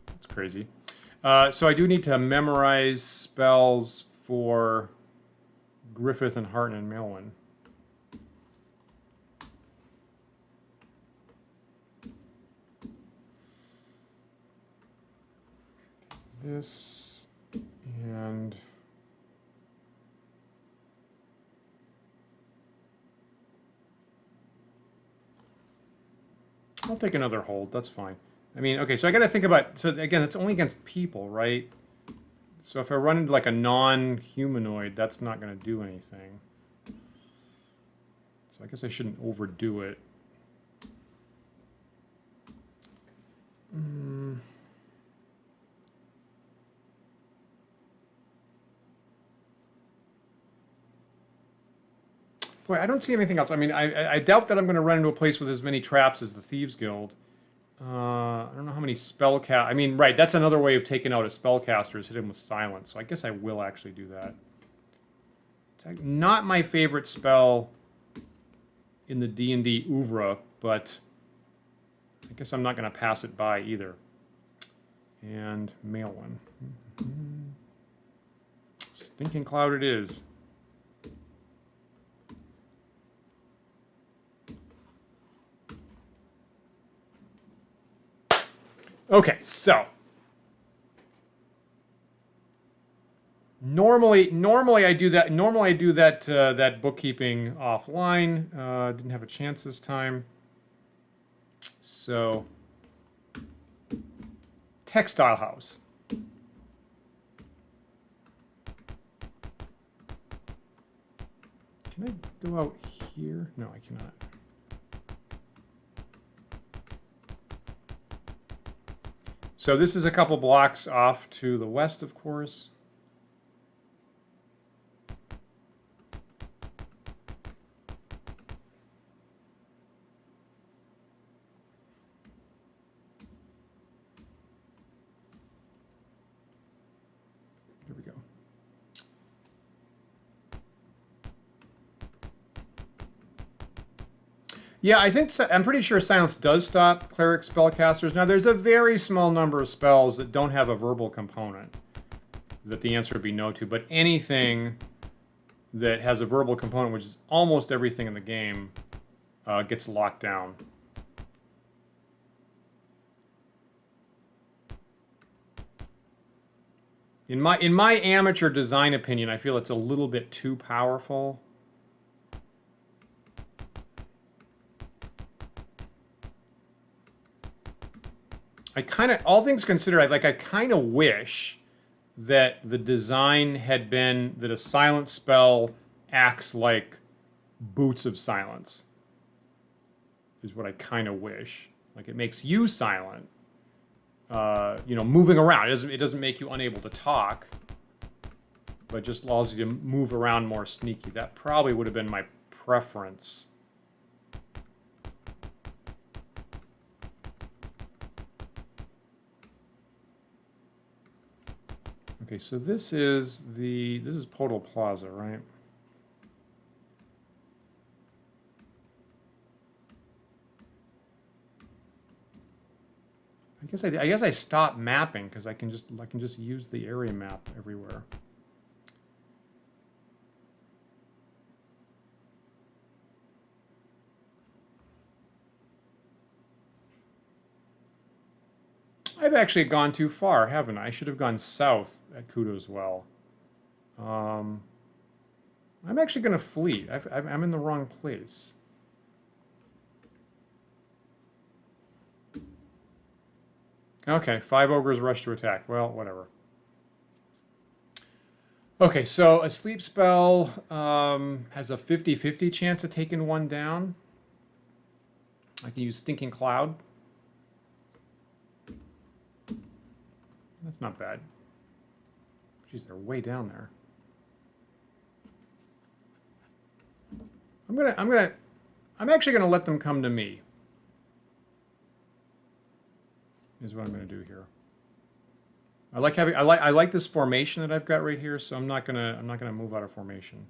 That's crazy. So I do need to memorize spells for Griffith and Harton and Malwyn. This and I'll take another hold. That's fine. I mean, okay, so I got to think about, so again, it's only against people, right? So if I run into like a non-humanoid, that's not going to do anything. So I guess I shouldn't overdo it. Boy, I don't see anything else. I mean, I doubt that I'm going to run into a place with as many traps as the Thieves Guild. I don't know how many spellcast. I mean, right, that's another way of taking out a spellcaster is hit him with silence. So I guess I will actually do that. It's not my favorite spell in the D&D oeuvre, but I guess I'm not going to pass it by either. And mail one. Stinking cloud it is. Okay, so normally I do that. Normally I do that that bookkeeping offline. Didn't have a chance this time. So, Textile House. Can I go out here? No, I cannot. So this is a couple blocks off to the west, of course. Here we go. Yeah, I'm pretty sure silence does stop cleric spellcasters. Now, there's a very small number of spells that don't have a verbal component that the answer would be no to, but anything that has a verbal component, which is almost everything in the game, gets locked down. In my amateur design opinion, I feel it's a little bit too powerful. I kind of, all things considered, I kind of wish that the design had been that a silent spell acts like boots of silence. Is what I kind of wish. Like it makes you silent. You know, moving around. It doesn't make you unable to talk, but just allows you to move around more sneaky. That probably would have been my preference. Okay, so this is Podal Plaza, right? I guess I stopped mapping because I can just use the area map everywhere. I've actually gone too far, haven't I? I should have gone south at Kudo's Well. I'm actually going to flee. I'm in the wrong place. Okay, 5 ogres rush to attack. Well, whatever. Okay, so a sleep spell has a 50-50 chance of taking one down. I can use Stinking Cloud. That's not bad. Jeez, they're way down there. I'm actually gonna let them come to me. Is what I'm gonna do here. I like this formation that I've got right here, so I'm not gonna move out of formation.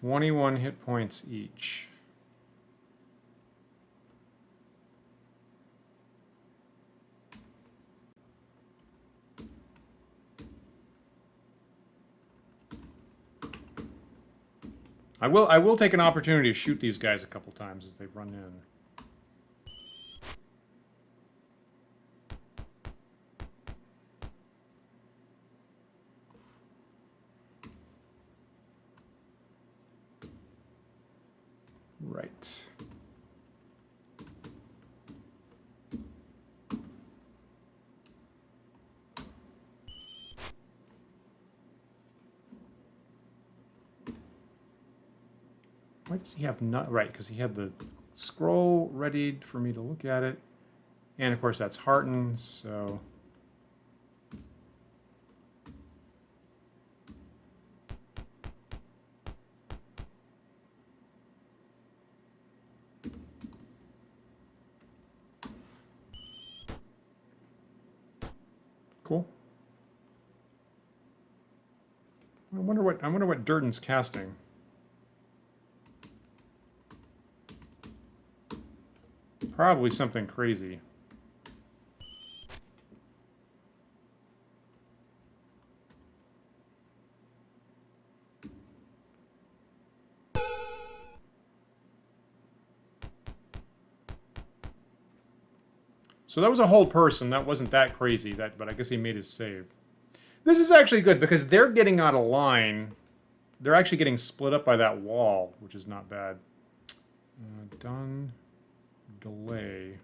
$21 hit points each. I will take an opportunity to shoot these guys a couple times as they run in. Right. Why does he have not right? Because he had the scroll ready for me to look at it, And of course that's heartened, so... Cool. I wonder what Durden's casting. Probably something crazy. So that was a whole person. That wasn't that crazy. But I guess he made his save. This is actually good because they're getting out of line. They're actually getting split up by that wall, which is not bad. Done. Delay.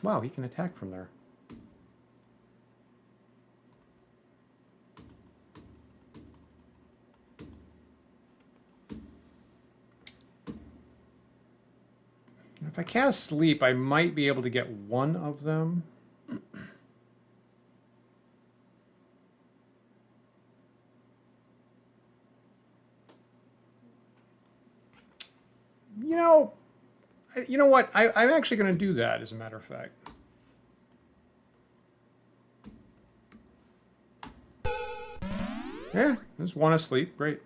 Wow, he can attack from there. If I cast Sleep, I might be able to get one of them. You know what? I'm actually going to do that, as a matter of fact. Yeah, there's one asleep. Great.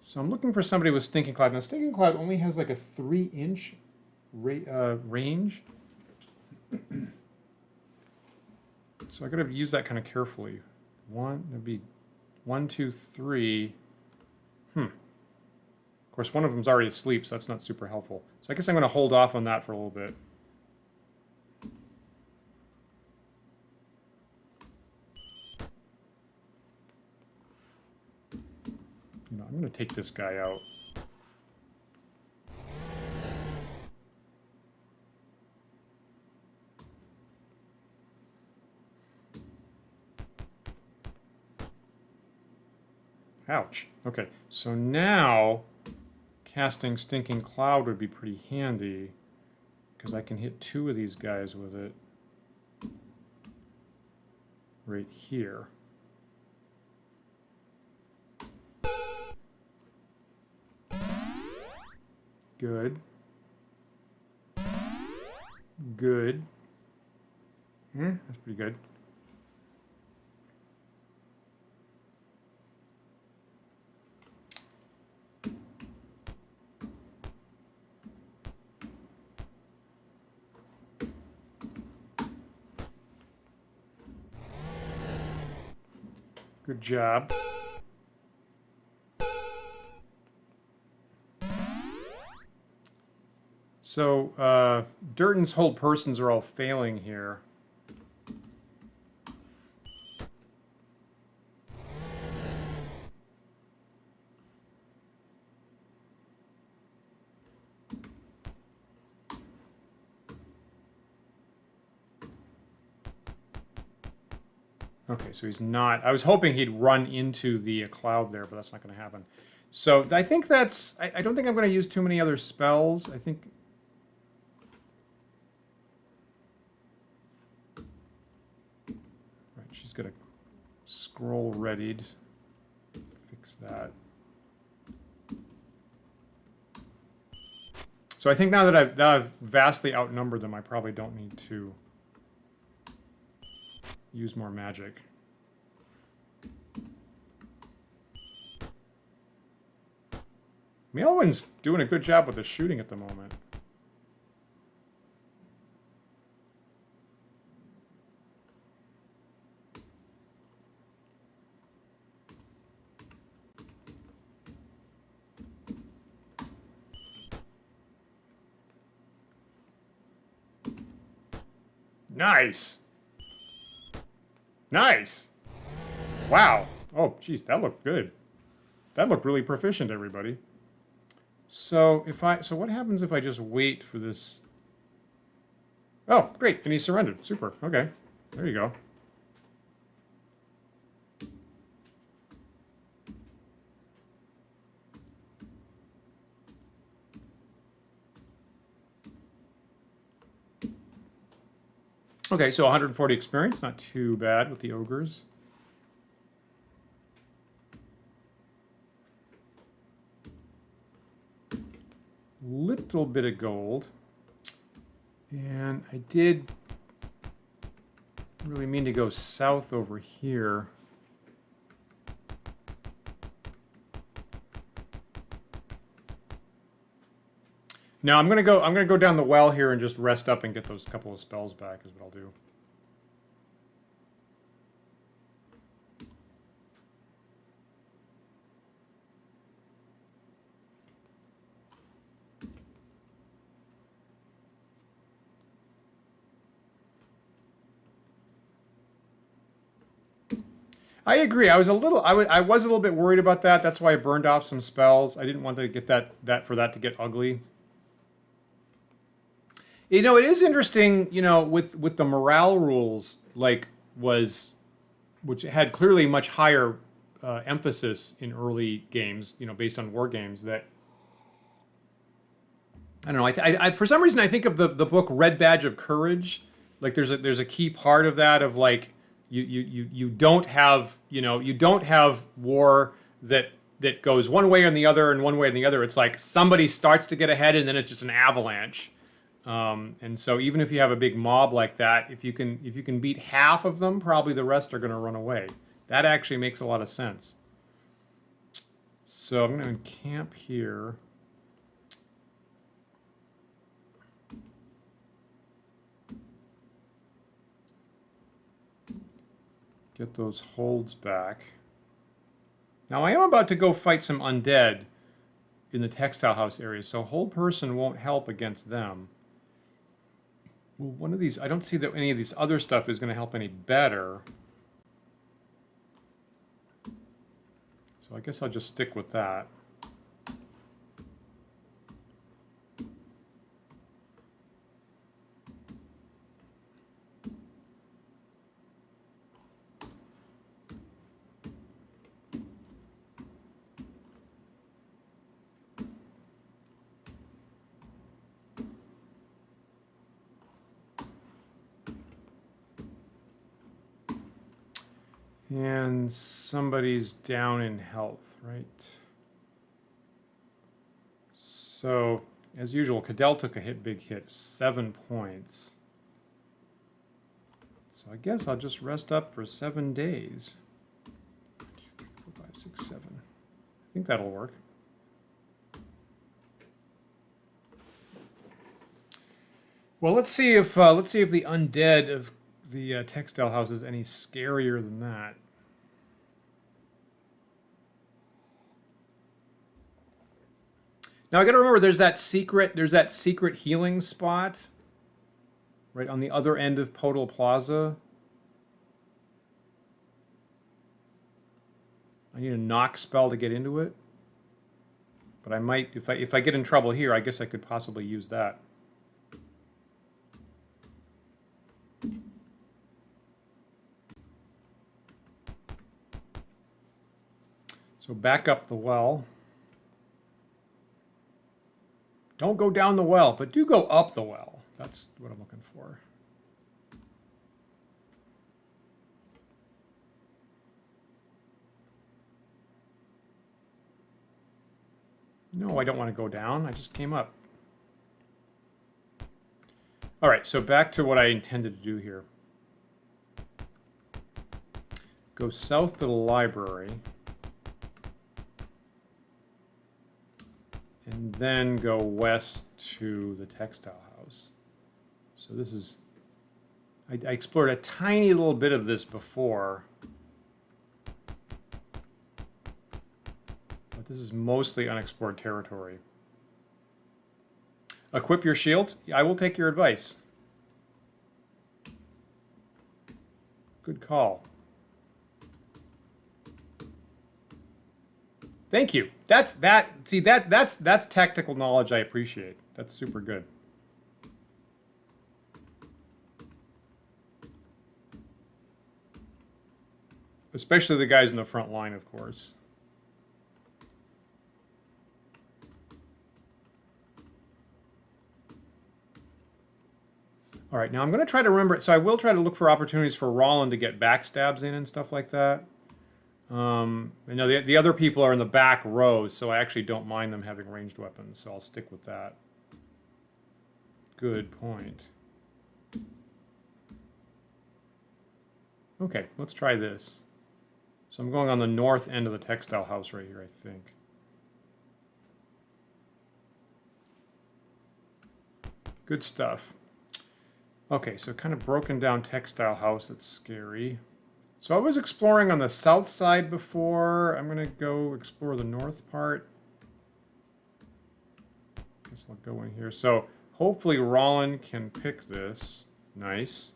So I'm looking for somebody with Stinking Cloud. Now, Stinking Cloud only has like a 3-inch range. So I got to use that kind of carefully. That'd be 1, 2, 3. Of course, one of them's already asleep, so that's not super helpful. So I guess I'm going to hold off on that for a little bit. I'm going to take this guy out. Ouch. Okay, so now casting Stinking Cloud would be pretty handy because I can hit 2 of these guys with it right here. Good. Good. That's pretty good. Good job. So, Durden's hold persons are all failing here. Okay, so he's not... I was hoping he'd run into the cloud there, but that's not going to happen. So I think that's... I don't think I'm going to use too many other spells. I think... Right, she's got a scroll readied. Fix that. So I think now that I've vastly outnumbered them, I probably don't need to use more magic. Mealwin's doing a good job with the shooting at the moment. Nice! Nice! Wow. Oh, geez, that looked good. That looked really proficient, everybody. So so what happens if I just wait for this? Oh, great, and he surrendered. Super. Okay, there you go. Okay, so 140 experience, not too bad with the ogres. Little bit of gold. And I did really mean to go south over here. No, I'm gonna go down the well here and just rest up and get those couple of spells back is what I'll do. I agree. I was a little bit worried about that. That's why I burned off some spells. I didn't want to get that to get ugly. You know, it is interesting, you know, with the morale rules, like which had clearly much higher emphasis in early games, you know, based on war games. That I don't know. I for some reason I think of the book Red Badge of Courage. Like there's a key part of that of like you don't have, you know, you don't have war that goes one way or the other and one way or the other. It's like somebody starts to get ahead and then it's just an avalanche. And so even if you have a big mob like that, if you can beat half of them, probably the rest are going to run away. That actually makes a lot of sense. So I'm going to camp here. Get those holds back. Now I am about to go fight some undead in the textile house area, so hold person won't help against them. Well, one of these, I don't see that any of this other stuff is going to help any better. So I guess I'll just stick with that. And somebody's down in health, right? So, as usual, Cadell took a big hit, 7 points. So I guess I'll just rest up for 7 days. 2, 3, 4, 5, 6, 7. I think that'll work. Well, let's see if the undead of the textile house is any scarier than that. Now I got to remember there's that secret healing spot right on the other end of Podal Plaza. I need a knock spell to get into it. But I might, if I get in trouble here, I guess I could possibly use that. So back up the well. Don't go down the well, but do go up the well. That's what I'm looking for. No, I don't want to go down. I just came up. All right, so back to what I intended to do here. Go south to the library. And then go west to the textile house. So this is... I explored a tiny little bit of this before. But this is mostly unexplored territory. Equip your shields. I will take your advice. Good call. Thank you. That's tactical knowledge I appreciate. That's super good. Especially the guys in the front line, of course. All right, now I'm going to try to remember. So I will try to look for opportunities for Rollin to get backstabs in and stuff like that. I know the other people are in the back rows, so I actually don't mind them having ranged weapons, so I'll stick with that. Good point. Okay, let's try this. So I'm going on the north end of the textile house right here, I think. Good stuff. Okay, so kind of broken down textile house. That's scary. So I was exploring on the south side before. I'm going to go explore the north part. Guess I'll go in here. So hopefully Rollin can pick this. Nice.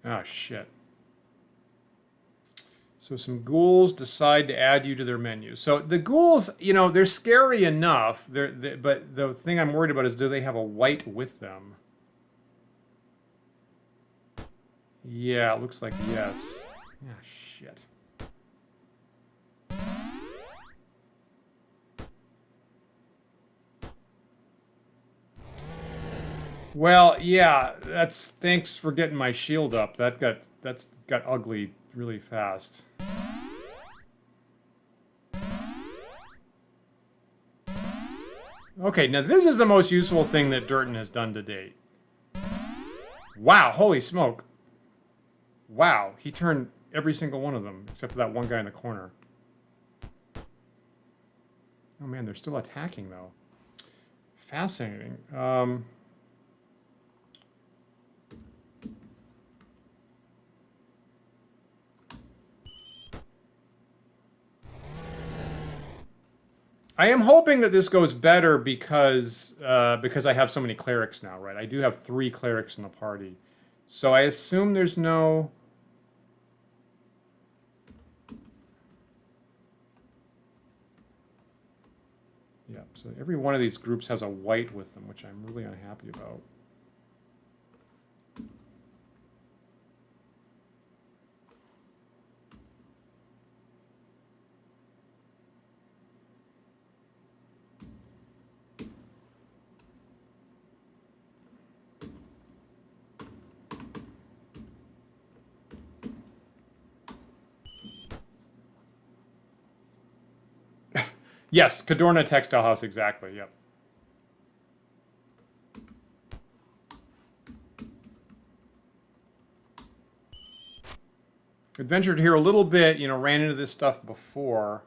Ah, shit. So some ghouls decide to add you to their menu. So the ghouls, you know, they're scary enough. But the thing I'm worried about is, do they have a white with them? Yeah, it looks like yes. Ah, shit. Well, yeah, thanks for getting my shield up. That's got ugly really fast. Okay, now this is the most useful thing that Durton has done to date. Wow, holy smoke. Wow, he turned every single one of them, except for that one guy in the corner. Oh man, they're still attacking, though. Fascinating. I am hoping that this goes better because I have so many clerics now, right? I do have 3 clerics in the party. So I assume there's no... Yeah, so every one of these groups has a white with them, which I'm really unhappy about. Yes, Cadorna Textile House, exactly, yep. Adventured here a little bit, you know, ran into this stuff before.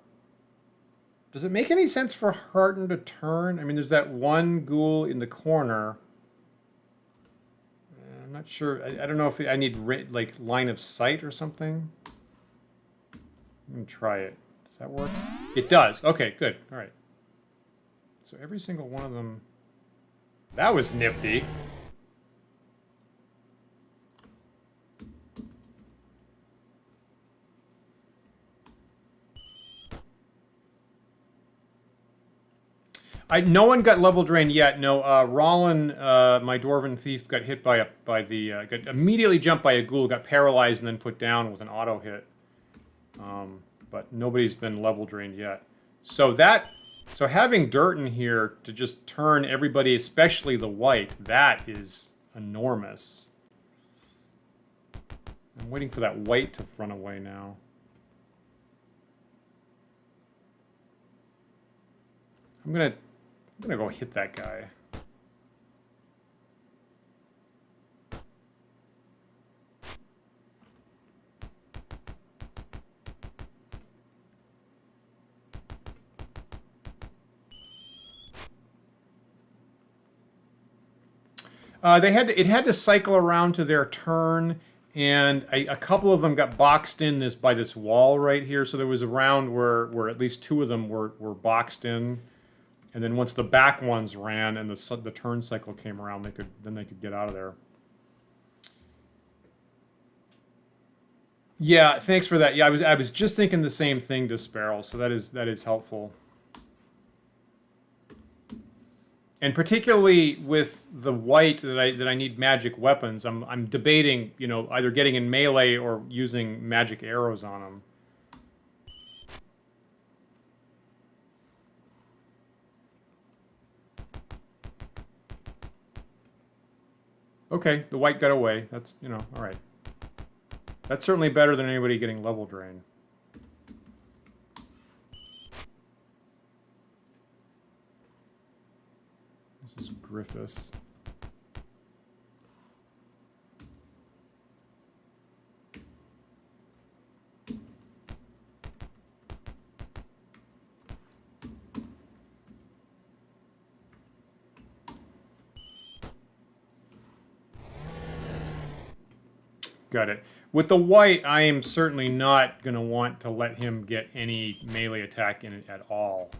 Does it make any sense for Harden to turn? I mean, there's that one ghoul in the corner. I'm not sure. I don't know if I need, like, line of sight or something. I'm going to try it. Does that work? It does. Okay, good. All right. So every single one of them... That was nifty. No one got level drained yet. No, Rollin, my dwarven thief, got hit got immediately jumped by a ghoul, got paralyzed, and then put down with an auto hit. But nobody's been level drained yet. So having Durton here to just turn everybody, especially the white, that is enormous. I'm waiting for that white to run away now. I'm gonna go hit that guy. It had to cycle around to their turn, and a couple of them got boxed in by this wall right here. So there was a round where at least 2 of them were boxed in, and then once the back ones ran and the turn cycle came around, they could get out of there. Yeah, thanks for that. Yeah, I was just thinking the same thing, Disparel, so that is helpful. And particularly with the white that I need magic weapons, I'm debating, either getting in melee or using magic arrows on them. Okay, the white got away. That's, all right. That's certainly better than anybody getting level drain. This is Griffith. Got it. With the white, I am certainly not going to want to let him get any melee attack in it at all.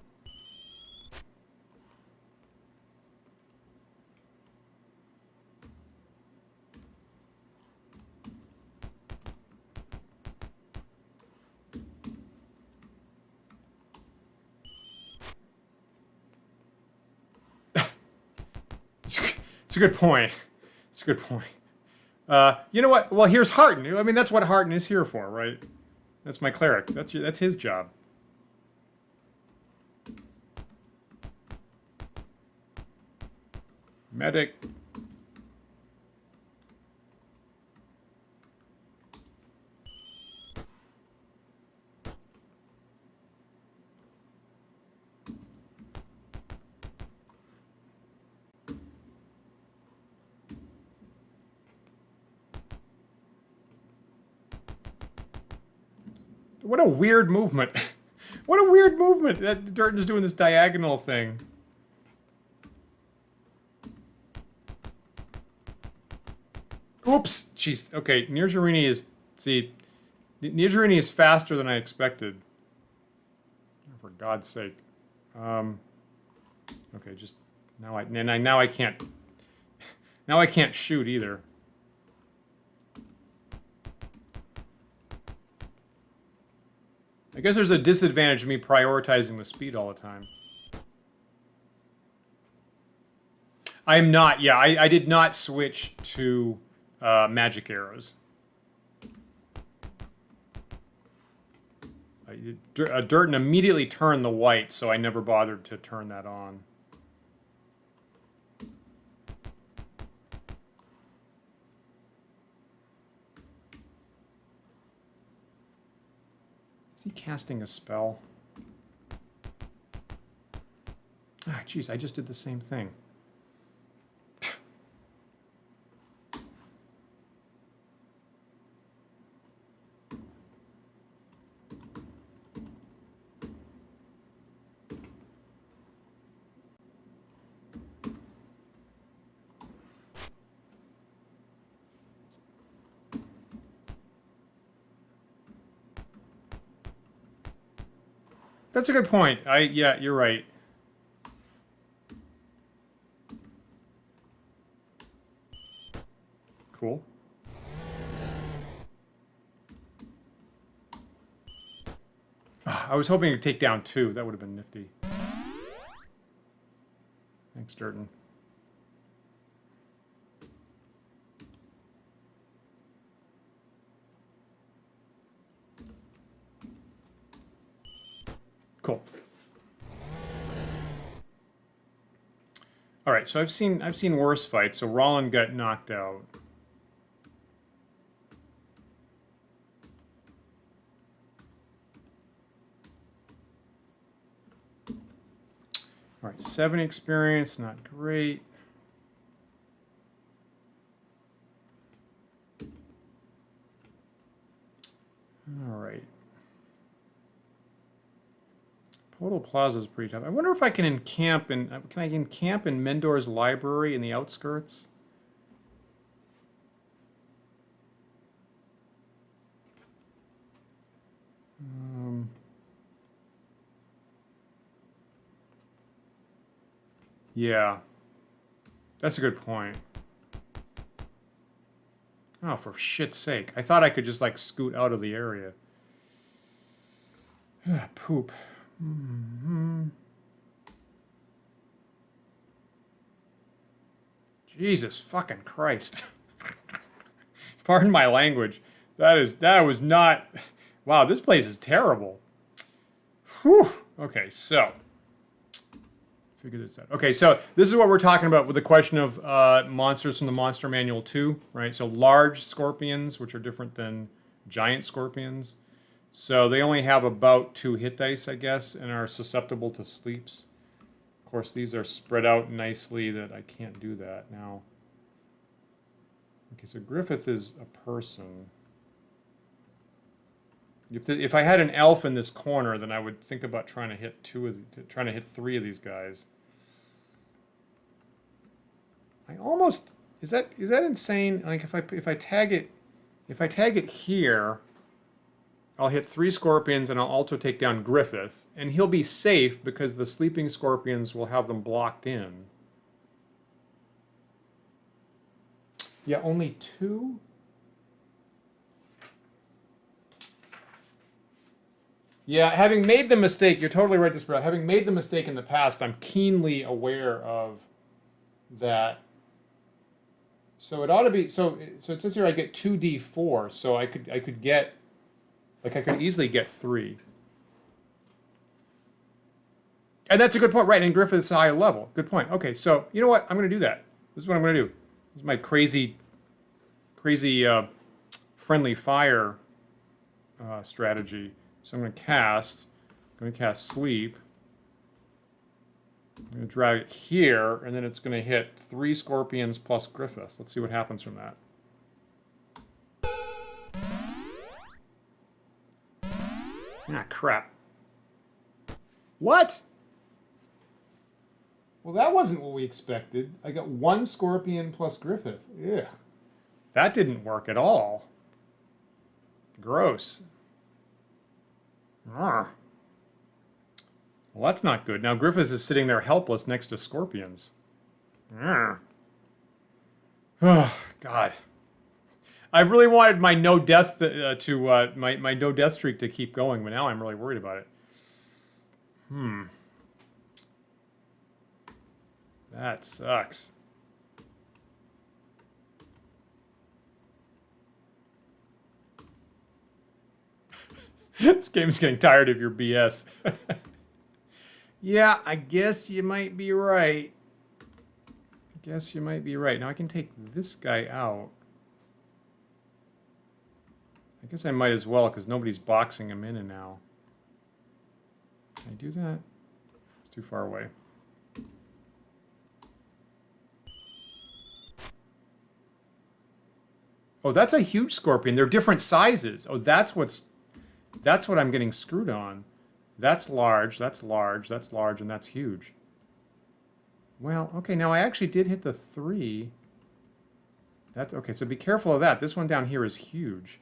It's a good point. It's a good point. You know what? Well, here's Harton. I mean, that's what Harton is here for, right? That's my cleric. That's his job. Medic. What a weird movement. What a weird movement. That Durton's doing this diagonal thing. Oops. Jeez. Okay, Nirjarini is... See, Nirjarini is faster than I expected. For God's sake. Okay, just... Now I can't... Now I can't shoot either. I guess there's a disadvantage to me prioritizing the speed all the time. I am not, yeah, I did not switch to magic arrows. Durton immediately turned the white, so I never bothered to turn that on. Is he casting a spell? Ah, jeez, I just did the same thing. That's a good point. Yeah, you're right. Cool. I was hoping to take down 2. That would have been nifty. Thanks, Durton. Cool. All right, so I've seen worse fights. So Rollin got knocked out. All right, 7 experience, not great. All right. Total Plaza is pretty tough. I wonder if I can encamp in... Can I encamp in Mendor's library in the outskirts? Yeah. That's a good point. Oh, for shit's sake. I thought I could just, like, scoot out of the area. Poop. Jesus fucking Christ. Pardon my language. That was not... Wow, this place is terrible. Whew. Okay, so... Figure this out. Okay, so this is what we're talking about with the question of monsters from the Monster Manual 2, right? So large scorpions, which are different than giant scorpions. So they only have about 2 hit dice, I guess, and are susceptible to sleeps. Of course, these are spread out nicely that I can't do that now. Okay, so Griffith is a person. If I had an elf in this corner, then I would think about trying to hit 3 of these guys. I almost is that insane? Like if I tag it here, I'll hit 3 scorpions and I'll also take down Griffith, and he'll be safe because the sleeping scorpions will have them blocked in. Yeah, only 2? Yeah, having made the mistake, you're totally right, Desperate. Having made the mistake in the past, I'm keenly aware of that. So it ought to be so it says here I get 2d4, so I could get I could easily get 3. And that's a good point, right? And Griffith's a higher level. Good point. Okay, so you know what? I'm going to do that. This is what I'm going to do. This is my crazy friendly fire strategy. So I'm going to cast Sleep. I'm going to drag it here, and then it's going to hit 3 scorpions plus Griffith. Let's see what happens from that. Ah, crap. What? Well, that wasn't what we expected. I got 1 scorpion plus Griffith. Ugh. That didn't work at all. Gross. Arrgh. Well, that's not good. Now Griffith is sitting there helpless next to scorpions. Arrgh. Oh, God. I really wanted my no death my no death streak to keep going, but now I'm really worried about it. That sucks. This game's getting tired of your BS. Yeah, I guess you might be right. Now I can take this guy out. I guess I might as well, because nobody's boxing him in and now. Can I do that? It's too far away. Oh, that's a huge scorpion. They're different sizes. Oh, that's what I'm getting screwed on. That's large, that's large, that's large, and that's huge. Well, okay, now I actually did hit the 3. That's okay, so be careful of that. This one down here is huge.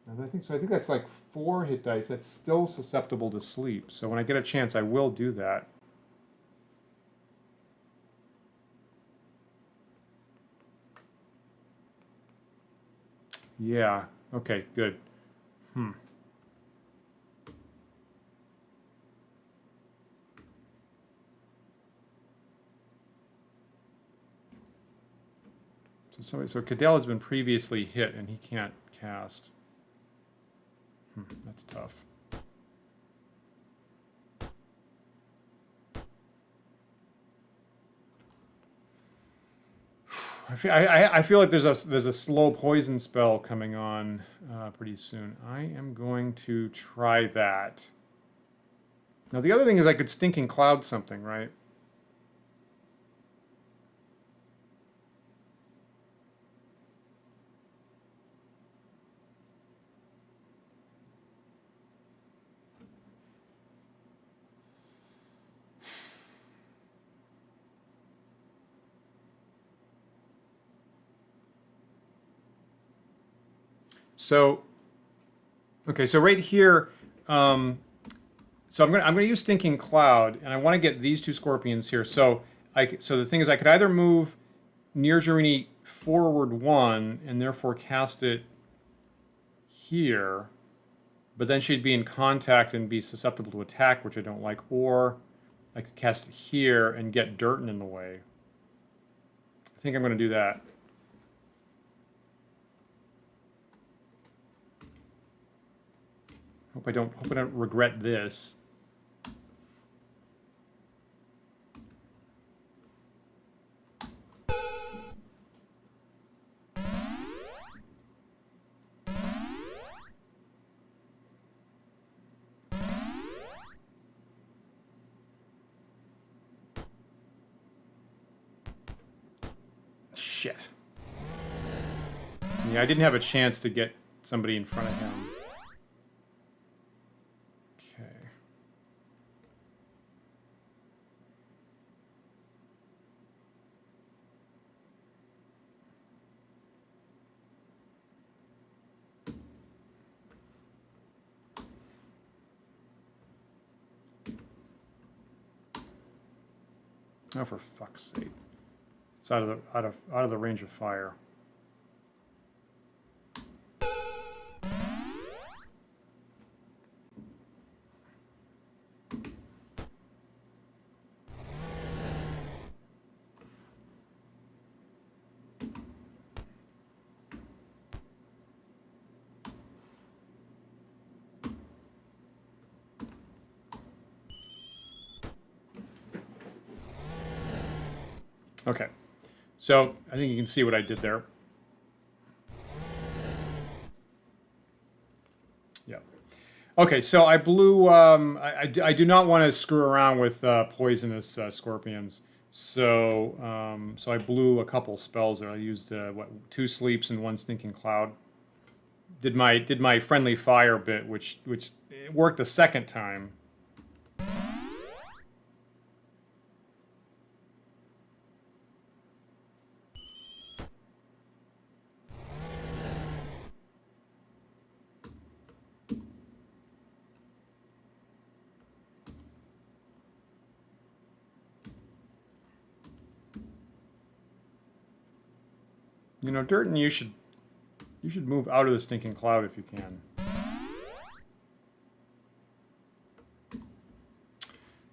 And I think that's like 4 hit dice. That's still susceptible to sleep. So when I get a chance, I will do that. Yeah. Okay, good. So Cadell has been previously hit and he can't cast. That's tough. I feel like there's a slow poison spell coming on pretty soon. I am going to try that. Now the other thing is I could Stinking Cloud something, right? So, okay, so right here, so I'm gonna use Stinking Cloud, and I want to get these 2 scorpions here. So the thing is, I could either move Nirjarini forward 1 and therefore cast it here, but then she'd be in contact and be susceptible to attack, which I don't like, or I could cast it here and get Durton in the way. I think I'm going to do that. Hope I don't regret this. Shit. Yeah, I didn't have a chance to get somebody in front of him. Oh, for fuck's sake! It's out of the range of fire. Okay, so I think you can see what I did there. Yeah. Okay, so I blew. I do not want to screw around with poisonous scorpions, so so I blew a couple spells there. I used what, 2 sleeps and 1 stinking cloud. Did my friendly fire bit, which worked the second time. You know, Durton, you should move out of the stinking cloud if you can.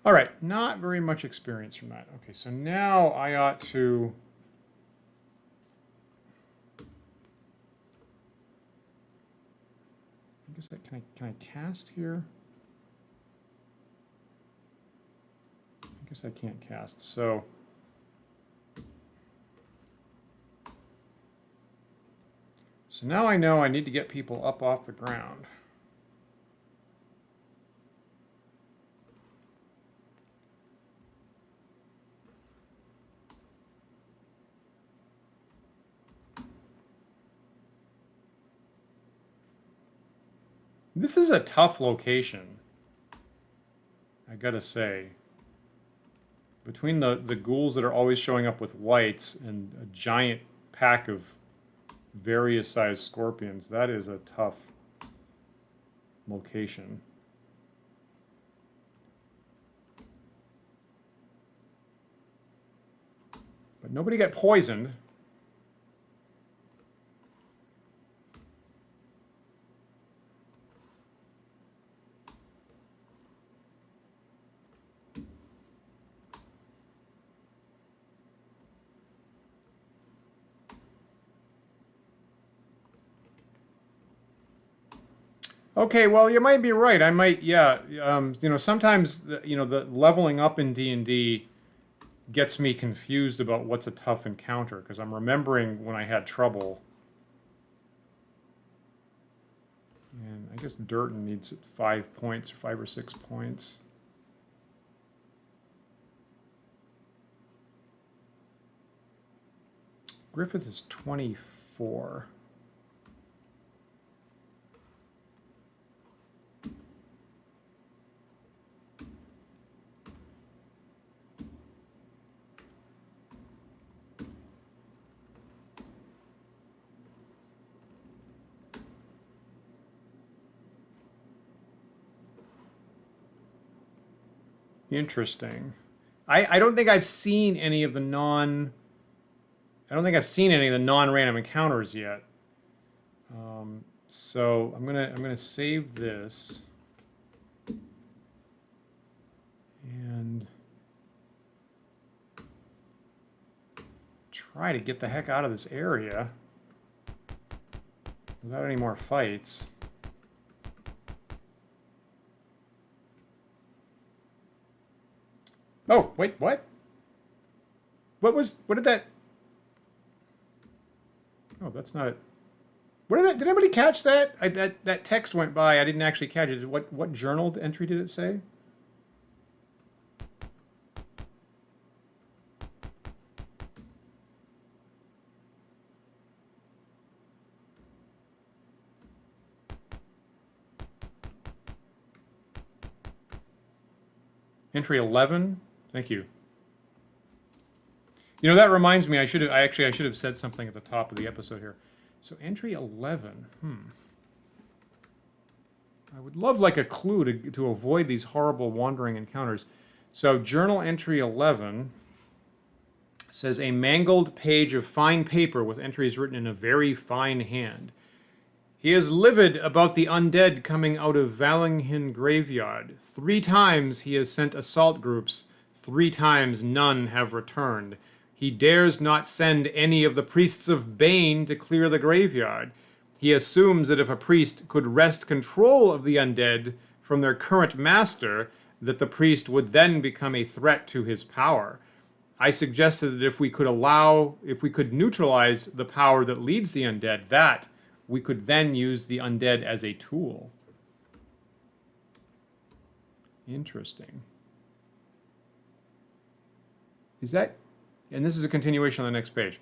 All right, not very much experience from that. Okay, so now I ought to. I guess can I cast here? I guess I can't cast. So. So now I know I need to get people up off the ground. This is a tough location, I gotta say. Between the ghouls that are always showing up with whites and a giant pack of various sized scorpions, that is a tough location. But nobody got poisoned. Okay, well, you might be right. I might, yeah. You know, sometimes, you know, the leveling up in D&D gets me confused about what's a tough encounter, because I'm remembering when I had trouble. And I guess Durton needs 5 points, or 5 or 6 points. Griffith is 24. Interesting. I don't think I've seen any of the non I don't think I've seen any of the non-random encounters yet. So I'm gonna save this and try to get the heck out of this area without any more fights. Oh, wait, what? What did that? Oh, that's not it. Did anybody catch that? That text went by. I didn't actually catch it. What journal entry did it say? Entry 11. Thank you. You know, that reminds me, I should have said something at the top of the episode here. So entry 11. I would love like a clue to avoid these horrible wandering encounters. So journal entry 11 says a mangled page of fine paper with entries written in a very fine hand. He is livid about the undead coming out of Valinghin graveyard. 3 times he has sent assault groups. 3 times none have returned. He dares not send any of the priests of Bane to clear the graveyard. He assumes that if a priest could wrest control of the undead from their current master, that the priest would then become a threat to his power. I suggested that if we could neutralize the power that leads the undead, that we could then use the undead as a tool. Interesting. Is that... And this is a continuation on the next page.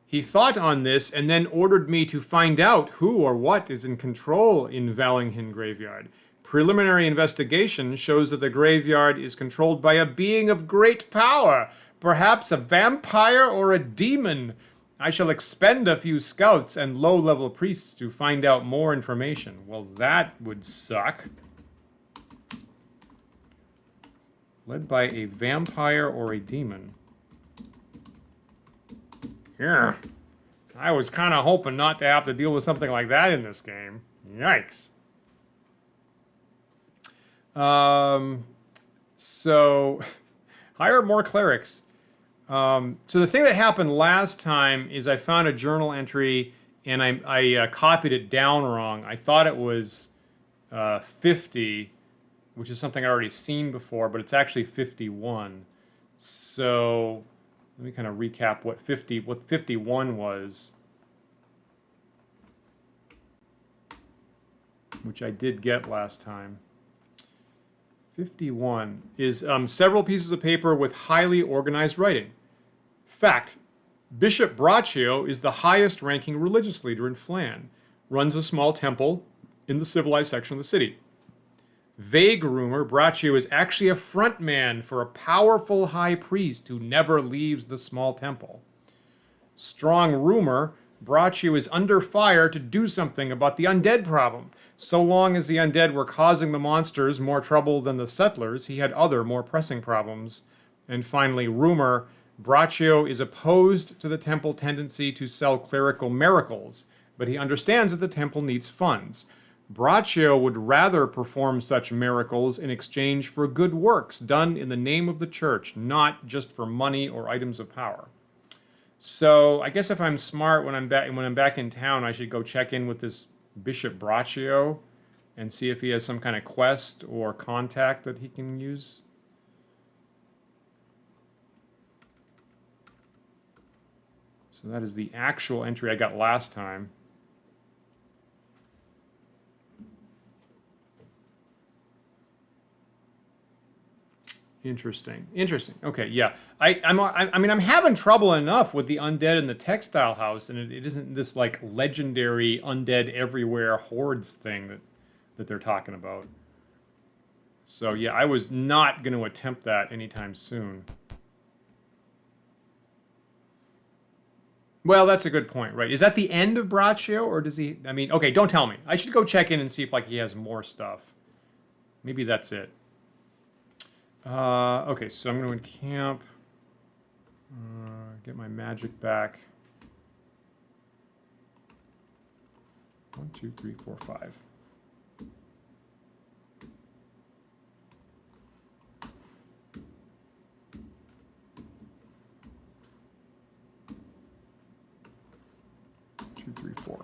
He thought on this and then ordered me to find out who or what is in control in Valinghin Graveyard. Preliminary investigation shows that the graveyard is controlled by a being of great power, perhaps a vampire or a demon. I shall expend a few scouts and low-level priests to find out more information. Well, that would suck. Led by a vampire or a demon. Yeah. I was kind of hoping not to have to deal with something like that in this game. Yikes. So, hire more clerics. So the thing that happened last time is I found a journal entry and I copied it down wrong. I thought it was 50, which is something I've already seen before, but it's actually 51. So let me kind of recap what 51 was, which I did get last time. 51 is several pieces of paper with highly organized writing. Fact: Bishop Braccio is the highest ranking religious leader in Phlan, runs a small temple in the civilized section of the city. Vague rumor, Braccio is actually a front man for a powerful high priest who never leaves the small temple. Strong rumor, Braccio is under fire to do something about the undead problem. So long as the undead were causing the monsters more trouble than the settlers, he had other, more pressing problems. And finally, rumor, Braccio is opposed to the temple tendency to sell clerical miracles, but he understands that the temple needs funds. Braccio would rather perform such miracles in exchange for good works done in the name of the church, not just for money or items of power. So I guess if I'm smart, when I'm back in town, I should go check in with this Bishop Braccio and see if he has some kind of quest or contact that he can use. So that is the actual entry I got last time. Interesting. Okay, yeah. I mean, I'm having trouble enough with the undead in the textile house, and it isn't this like legendary undead everywhere hordes thing that they're talking about. So yeah, I was not going to attempt that anytime soon. Well, that's a good point, right? Is that the end of Braccio, or does he? I mean, okay, don't tell me. I should go check in and see if like he has more stuff. Maybe that's it. Okay, so I'm going to encamp. Get my magic back. 1, 2, 3, 4, 5. Two, three, four.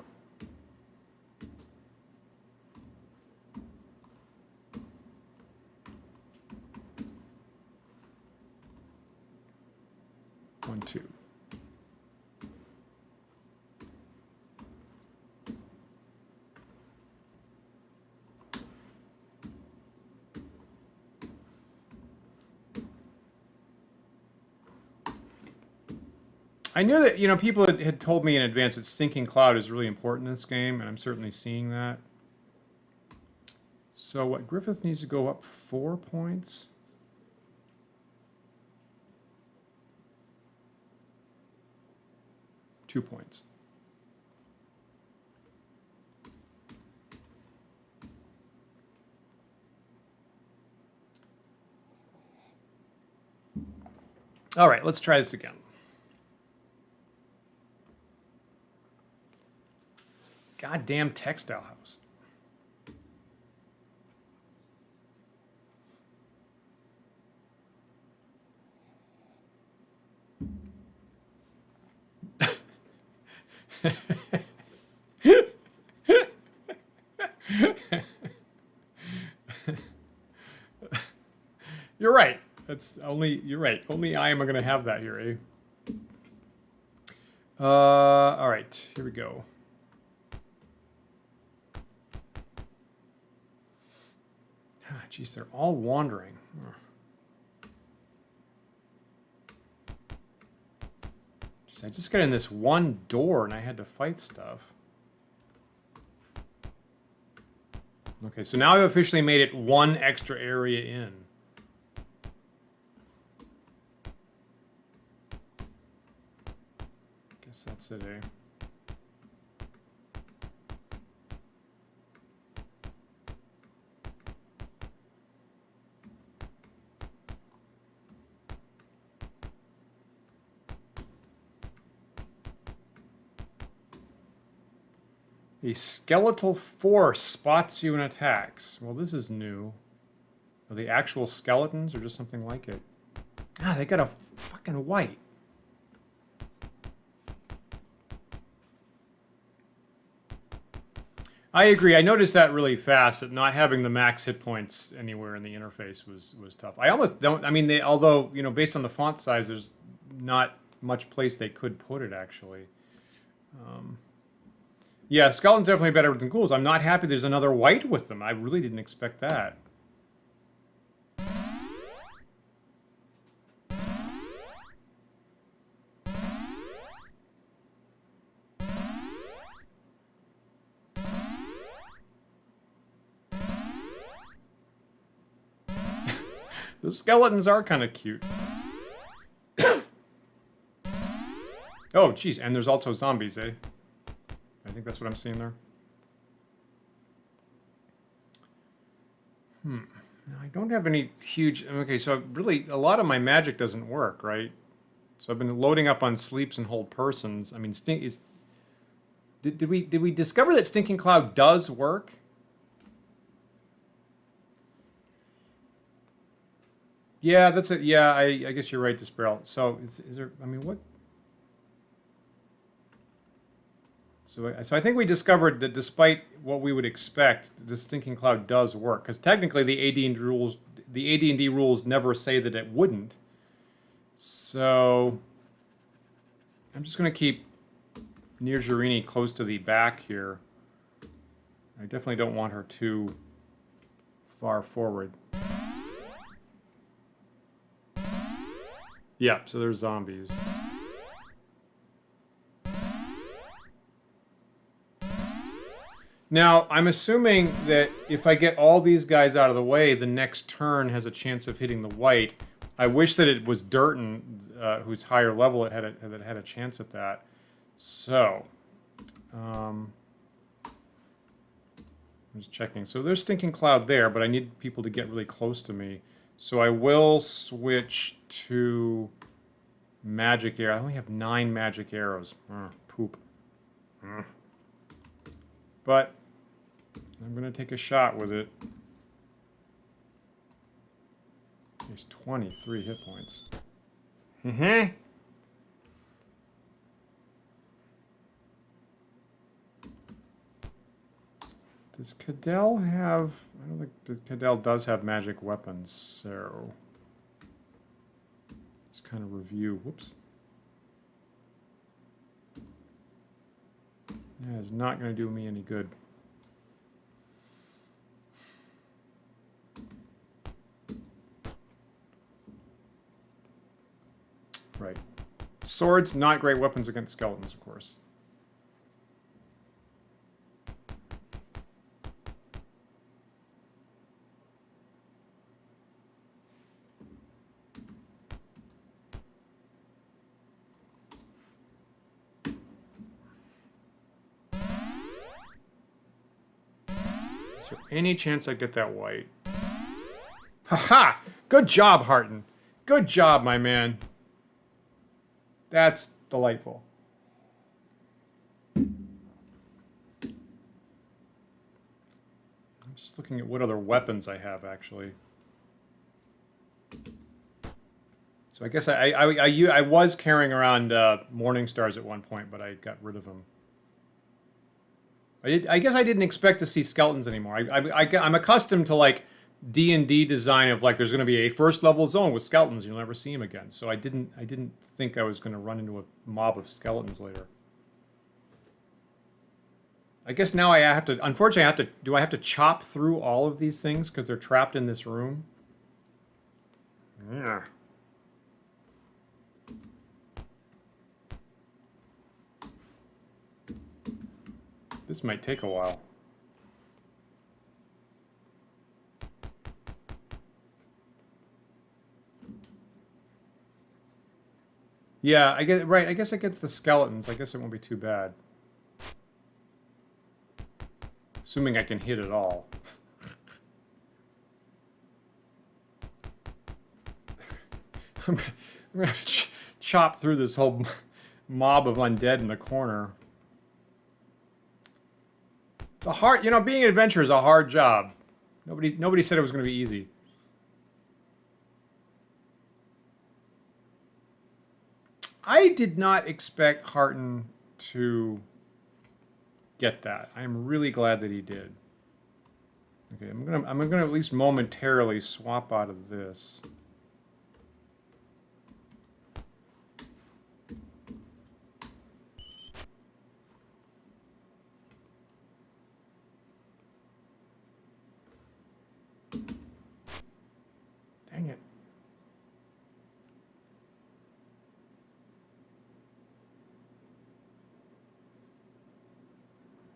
One, two. I knew that, you know, people had told me in advance that Stinking Cloud is really important in this game, and I'm certainly seeing that. So what, Griffith needs to go up 4 points? Two points. All right, let's try this again. Goddamn textile house. You're right. You're right. Only I am going to have that here, eh? All right, here we go. Jeez, they're all wandering. Jeez, I just got in this one door and I had to fight stuff. Okay, so now I've officially made it one extra area in. Guess that's it, eh? A skeletal force spots you and attacks. Well, this is new. Are they actual skeletons or just something like it? Ah, they got a fucking white. I agree. I noticed that really fast, that not having the max hit points anywhere in the interface was tough. I almost don't, I mean, although, you know, based on the font size, there's not much place they could put it, actually. Yeah, skeletons definitely better than ghouls. I'm not happy there's another white with them. I really didn't expect that. The skeletons are kind of cute. Oh, geez, and there's also zombies, eh? I think that's what I'm seeing there. I don't have any huge... Okay, so really, a lot of my magic doesn't work, right? So I've been loading up on sleeps and hold persons. I mean, did we discover that Stinking Cloud does work? Yeah, that's it. Yeah, I guess you're right, Disparel. So is there... I mean, what... So I think we discovered that despite what we would expect, the Stinking Cloud does work. Because technically the AD&D rules never say that it wouldn't. So I'm just going to keep Nirjarini close to the back here. I definitely don't want her too far forward. Yeah, so there's zombies. Now, I'm assuming that if I get all these guys out of the way, the next turn has a chance of hitting the white. I wish that it was Durton, who's higher level, that had a chance at that. So, I'm just checking. So there's Stinking Cloud there, but I need people to get really close to me. So I will switch to magic arrow. I only have 9 magic arrows. Poop. But I'm going to take a shot with it. There's 23 hit points. Does Cadell have... I don't think Cadell does have magic weapons, so... Let's kind of review. Whoops. Yeah, it's not going to do me any good. Right. Swords, not great weapons against skeletons, of course. Is there any chance I get that white? Haha! Good job, Harton. Good job, my man. That's delightful. I'm just looking at what other weapons I have, actually. So I guess I was carrying around Morning Stars at one point, but I got rid of them. I guess I didn't expect to see skeletons anymore. I'm accustomed to, like, D&D design of, like, there's going to be a first level zone with skeletons, you'll never see them again. So I didn't think I was going to run into a mob of skeletons later. I guess now I have to, unfortunately do I have to chop through all of these things because they're trapped in this room? Yeah. This might take a while. Yeah, I get right. I guess it gets the skeletons. I guess it won't be too bad. Assuming I can hit it all. I'm gonna have to chop through this whole mob of undead in the corner. It's a hard, you know, being an adventurer is a hard job. Nobody said it was going to be easy. I did not expect Harton to get that. I'm really glad that he did. Okay, I'm gonna at least momentarily swap out of this. Dang it.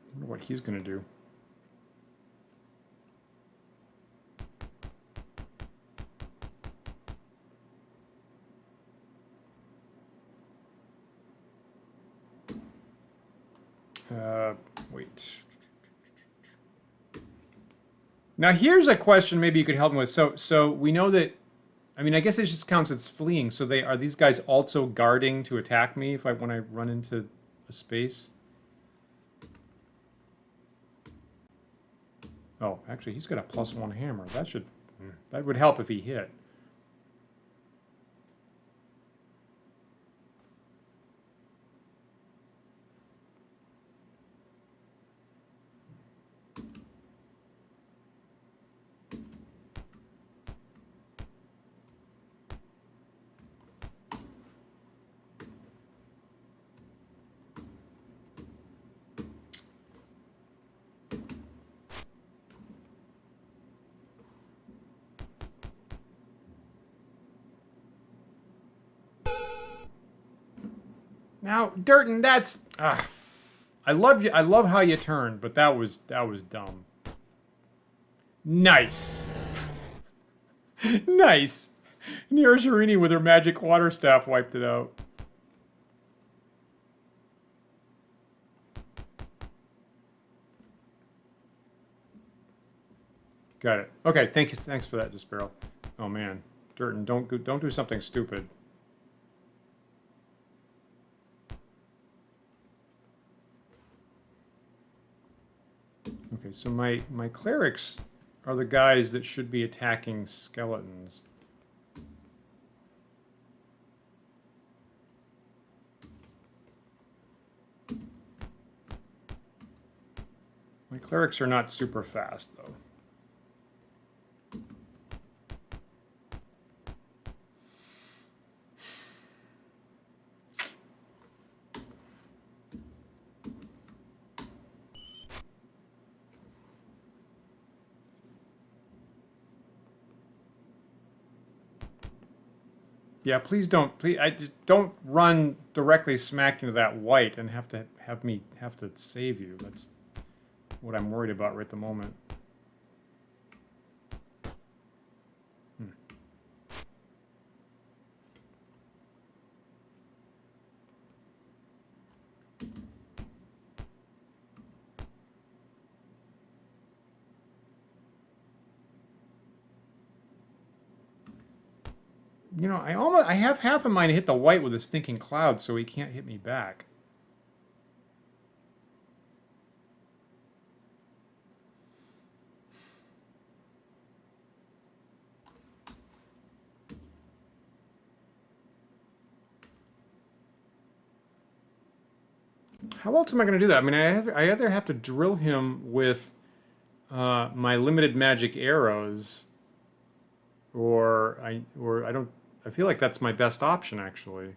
I wonder what he's gonna do. Wait. Now here's a question maybe you could help me with. So we know that, I mean, I guess it just counts as fleeing. So are these guys also guarding to attack me when I run into a space? Oh, actually, he's got a +1 hammer. That would help if he hit. Now, Durton, that's I love you. I love how you turned, but that was dumb. Nice. Nice. Nirasharini with her magic water staff wiped it out. Got it. Okay, thank you. Thanks for that, Despero. Oh man, Durton, don't do something stupid. Okay, so my clerics are the guys that should be attacking skeletons. My clerics are not super fast, though. Yeah, please don't. Please, I just don't run directly smack into that white and have to save you. That's what I'm worried about right at the moment. You know, I have half in mind to hit the white with a stinking cloud so he can't hit me back. How else am I going to do that? I mean, I either have to drill him with my limited magic arrows, or I don't. I feel like that's my best option, actually.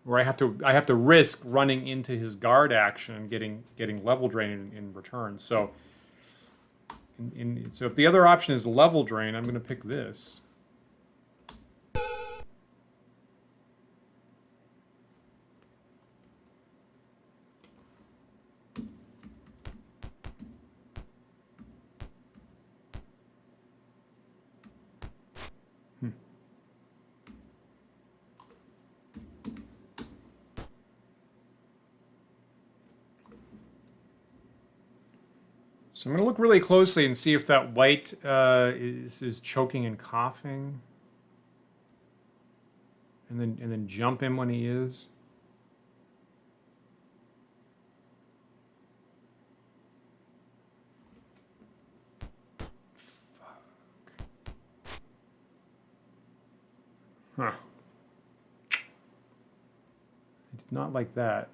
Or I have to risk running into his guard action and getting level drain in return. So, so if the other option is level drain, I'm going to pick this. So I'm going to look really closely and see if that white is choking and coughing, and then jump him when he is. Fuck. Huh. I did not like that.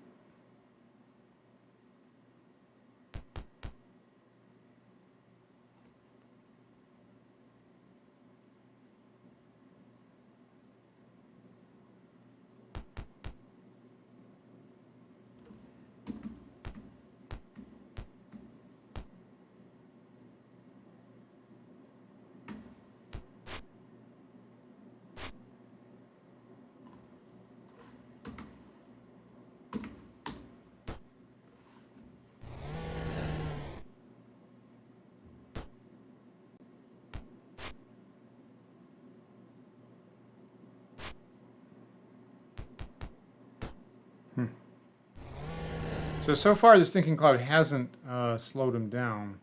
So far, the stinking cloud hasn't slowed him down.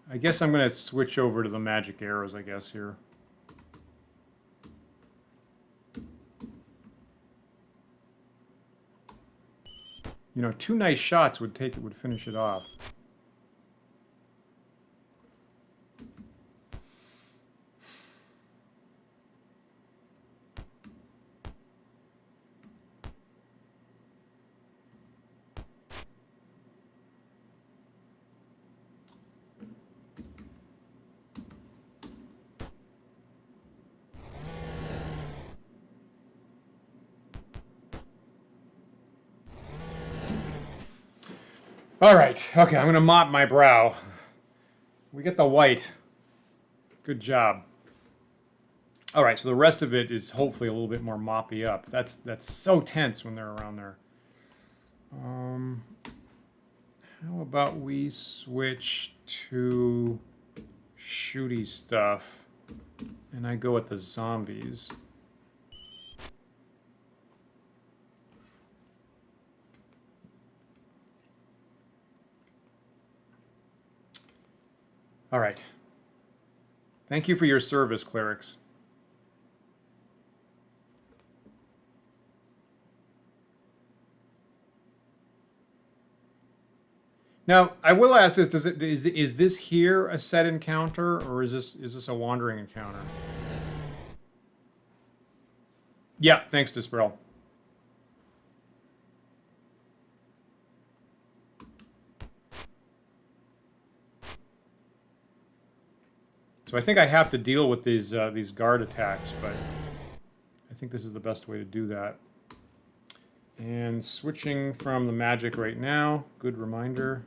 I guess I'm going to switch over to the magic arrows, I guess, here. You know, 2 nice shots would finish it off. All right, okay, I'm going to mop my brow. We get the white. Good job. All right, so the rest of it is hopefully a little bit more moppy up. That's so tense when they're around there. How about we switch to shooty stuff, and I go with the zombies. All right. Thank you for your service, clerics. Now, I will ask this: is this here a set encounter, or is this a wandering encounter? Yeah, thanks, Disparel. So I think I have to deal with these guard attacks, but I think this is the best way to do that. And switching from the magic right now. Good reminder.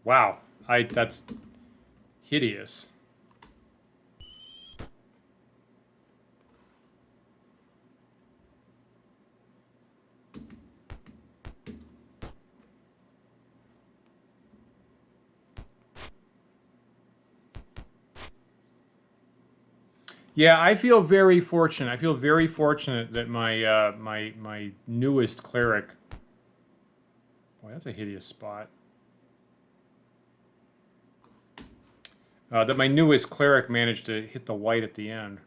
Wow, that's hideous. Yeah, I feel very fortunate. I feel very fortunate that my my newest cleric. Boy, that's a hideous spot. That my newest cleric managed to hit the white at the end.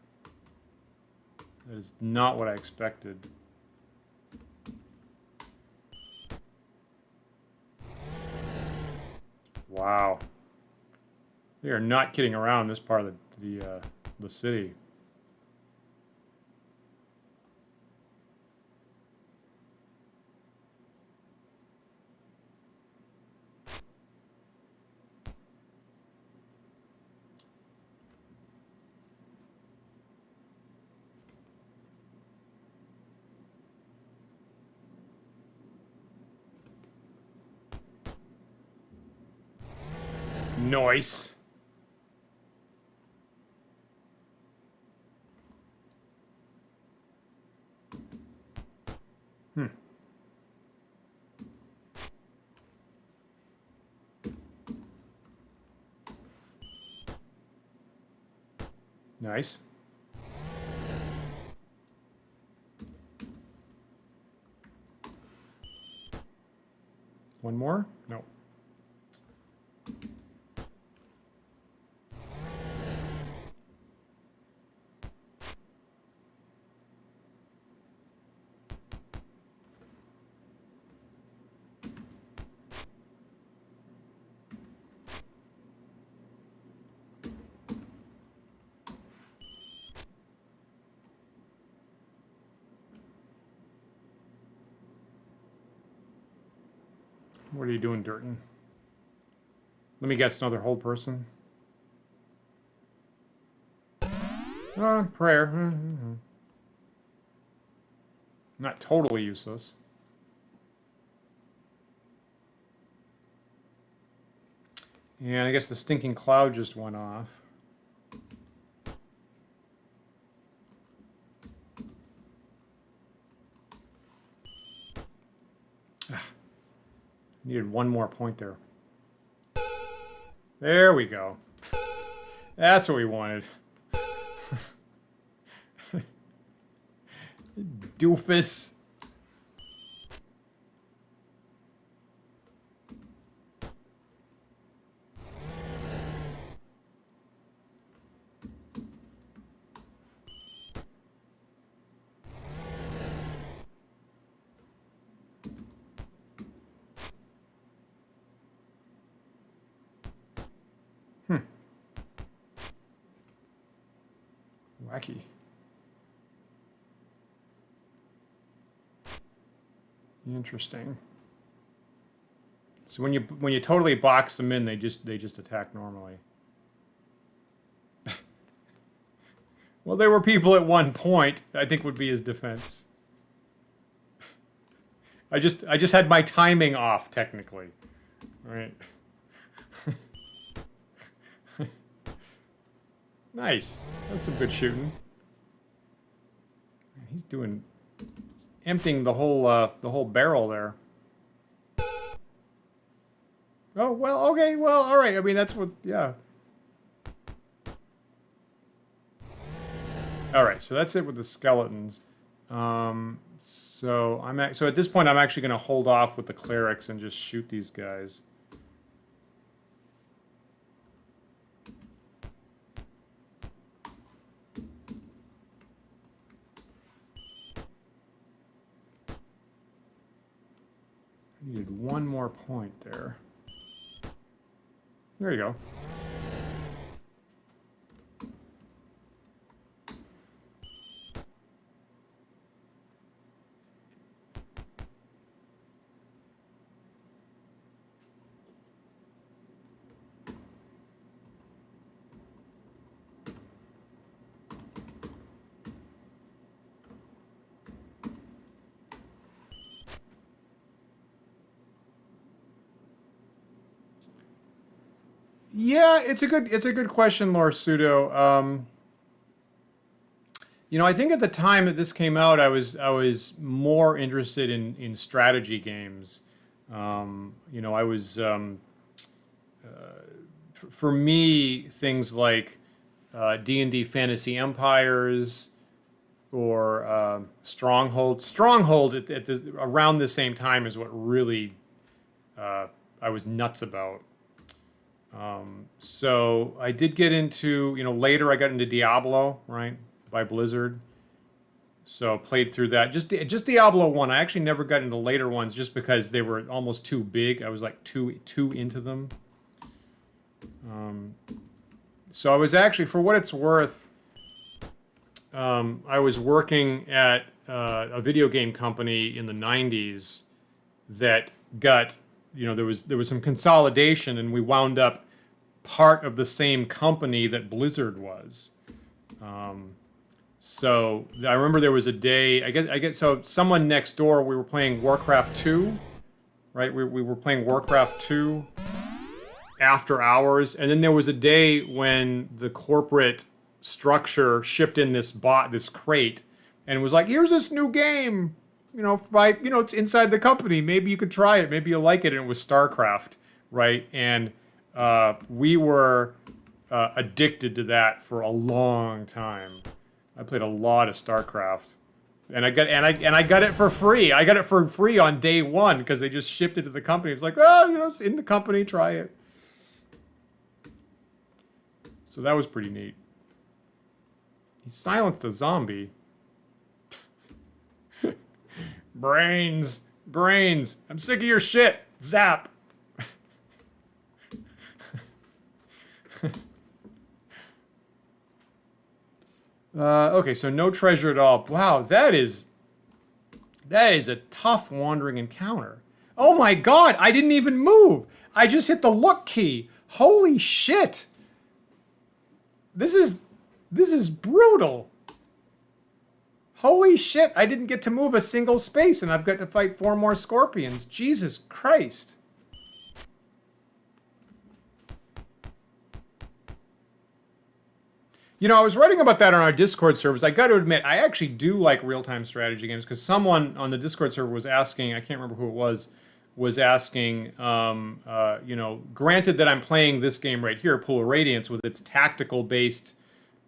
That is not what I expected. Wow. They are not kidding around this part of the city. Nice. Nice. One more? No. What are you doing, Durton? Let me guess, another hold person. Prayer. Not totally useless. And I guess the stinking cloud just went off. Needed one more point there. There we go. That's what we wanted. Doofus. Wacky. Interesting. So when you totally box them in, they just attack normally. Well, there were people at one point, I think would be his defense. I just had my timing off technically. Right. Nice. That's some good shooting. He's emptying the whole barrel there. Oh, well, okay, well, all right. I mean, that's what, yeah. All right, so that's it with the skeletons. So at this point, I'm actually going to hold off with the clerics and just shoot these guys. Needed one more point there. There you go. Yeah, it's a good question, Laura Sudo. You know, I think at the time that this came out, I was more interested in strategy games. You know, I was for me things like D&D Fantasy Empires or Stronghold. Stronghold around the same time is what really I was nuts about. So I did get into, you know, later I got into Diablo, right, by Blizzard. So played through that. Just Diablo 1. I actually never got into later ones just because they were almost too big. I was like too into them. So I was actually, for what it's worth, I was working at a video game company in the 90s that got, you know, there was some consolidation, and we wound up part of the same company that Blizzard was. So I remember there was a day, I guess so someone next door, we were playing Warcraft 2, right? We were playing Warcraft 2 after hours, and then there was a day when the corporate structure shipped in this crate, and it was like, here's this new game, you know, it's inside the company. Maybe you could try it. Maybe you'll like it. And it was StarCraft, right? And we were addicted to that for a long time. I played a lot of StarCraft, and I got it for free. I got it for free on day one because they just shipped it to the company. It's like, oh, you know, it's in the company. Try it. So that was pretty neat. He silenced a zombie. Brains. I'm sick of your shit. Zap. Okay, so no treasure at all. Wow, that is a tough wandering encounter. Oh my god, I didn't even move. I just hit the look key. Holy shit. This is brutal. Holy shit, I didn't get to move a single space, and I've got to fight 4 more scorpions. Jesus Christ. You know, I was writing about that on our Discord servers. I got to admit, I actually do like real-time strategy games, because someone on the Discord server was asking, I can't remember who it was asking, you know, granted that I'm playing this game right here, Pool of Radiance, with its tactical-based,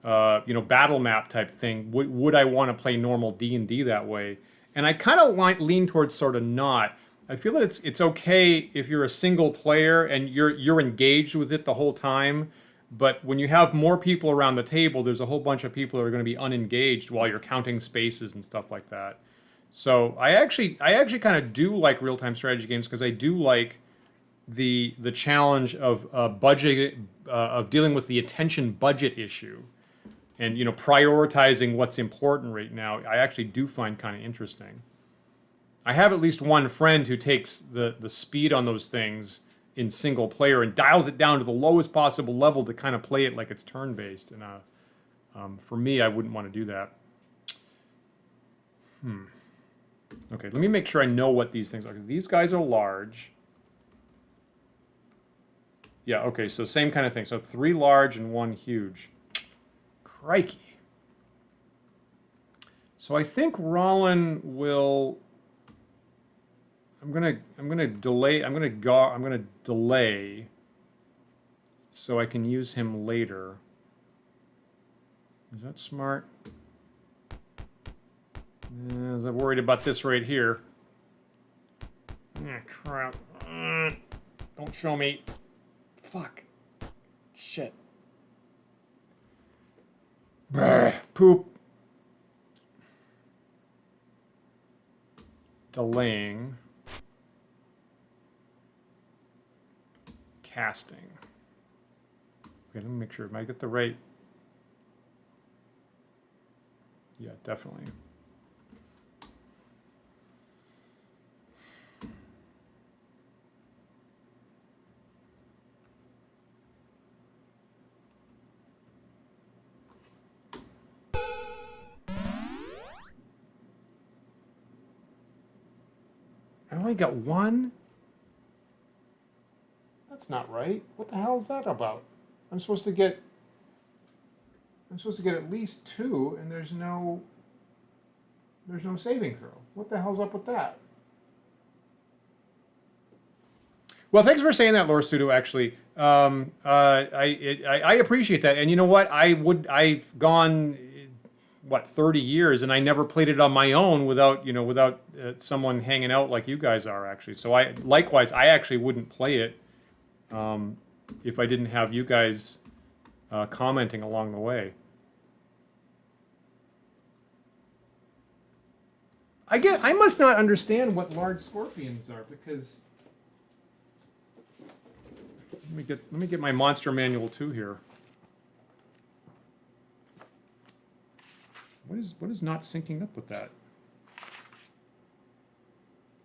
you know, battle map type thing, would I want to play normal D&D that way? And I kind of lean towards sort of not. I feel that it's okay if you're a single player and you're engaged with it the whole time. But when you have more people around the table, there's a whole bunch of people who are going to be unengaged while you're counting spaces and stuff like that. So I actually kind of do like real-time strategy games, because I do like the challenge of budget of dealing with the attention budget issue, and, you know, prioritizing what's important right now. I actually do find kind of interesting. I have at least one friend who takes the speed on those things in single player and dials it down to the lowest possible level to kind of play it like it's turn-based. And for me, I wouldn't want to do that. Okay, let me make sure I know what these things are. These guys are large. Yeah, okay, so same kind of thing. So 3 large and 1 huge. Crikey. So I think Rollin will... I'm gonna delay so I can use him later. Is that smart? I'm worried about this right here. Crap. Don't show me. Fuck. Shit. Brr, poop. Delaying. casting. Okay, let me make sure. Am I get the right? Yeah, definitely. I only got one? That's not right. What the hell is that about? I'm supposed to get at least 2, and there's no saving throw. What the hell's up with that? Well, thanks for saying that, Laura Sudo. Actually, I appreciate that. And you know what? I've gone what 30 years, and I never played it on my own without someone hanging out like you guys are actually. So I actually wouldn't play it if I didn't have you guys commenting along the way. I must not understand what large scorpions are, because let me get my monster manual too here. What is not syncing up with that?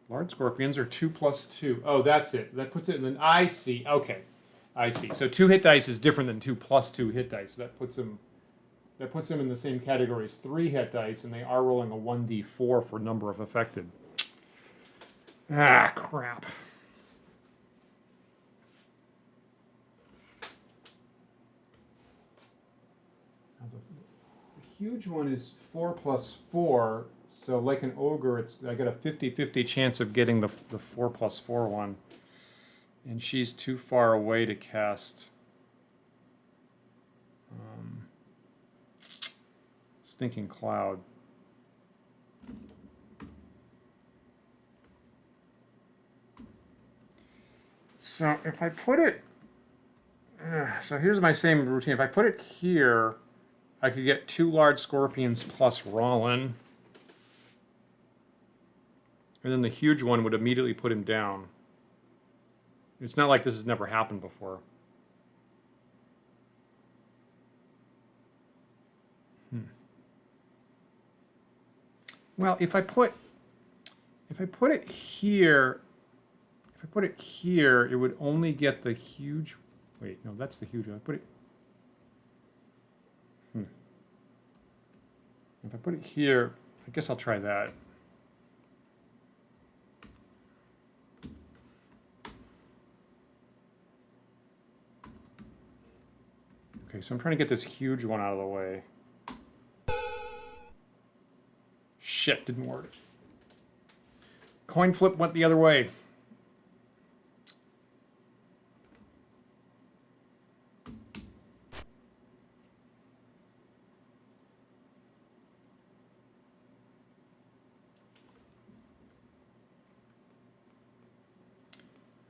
Large scorpions are 2 + 2. Oh, that's it. That puts it in I see. Okay, I see. So 2 hit dice is different than 2 + 2 hit dice. So that puts them in the same category as 3 hit dice, and they are rolling a 1d4 for number of affected. Ah, crap. The huge one is 4 + 4, so like an ogre, I got a 50-50 chance of getting the 4 + 4 one. And she's too far away to cast Stinking Cloud. So if I put it... so here's my same routine. If I put it here, I could get 2 large scorpions plus Rollin. And then the huge one would immediately put him down. It's not like this has never happened before. Well, if I put it here, it would only get the huge. Wait, no, that's the huge one. If I put it here, I guess I'll try that. Okay, so I'm trying to get this huge one out of the way. Shit, didn't work. Coin flip went the other way.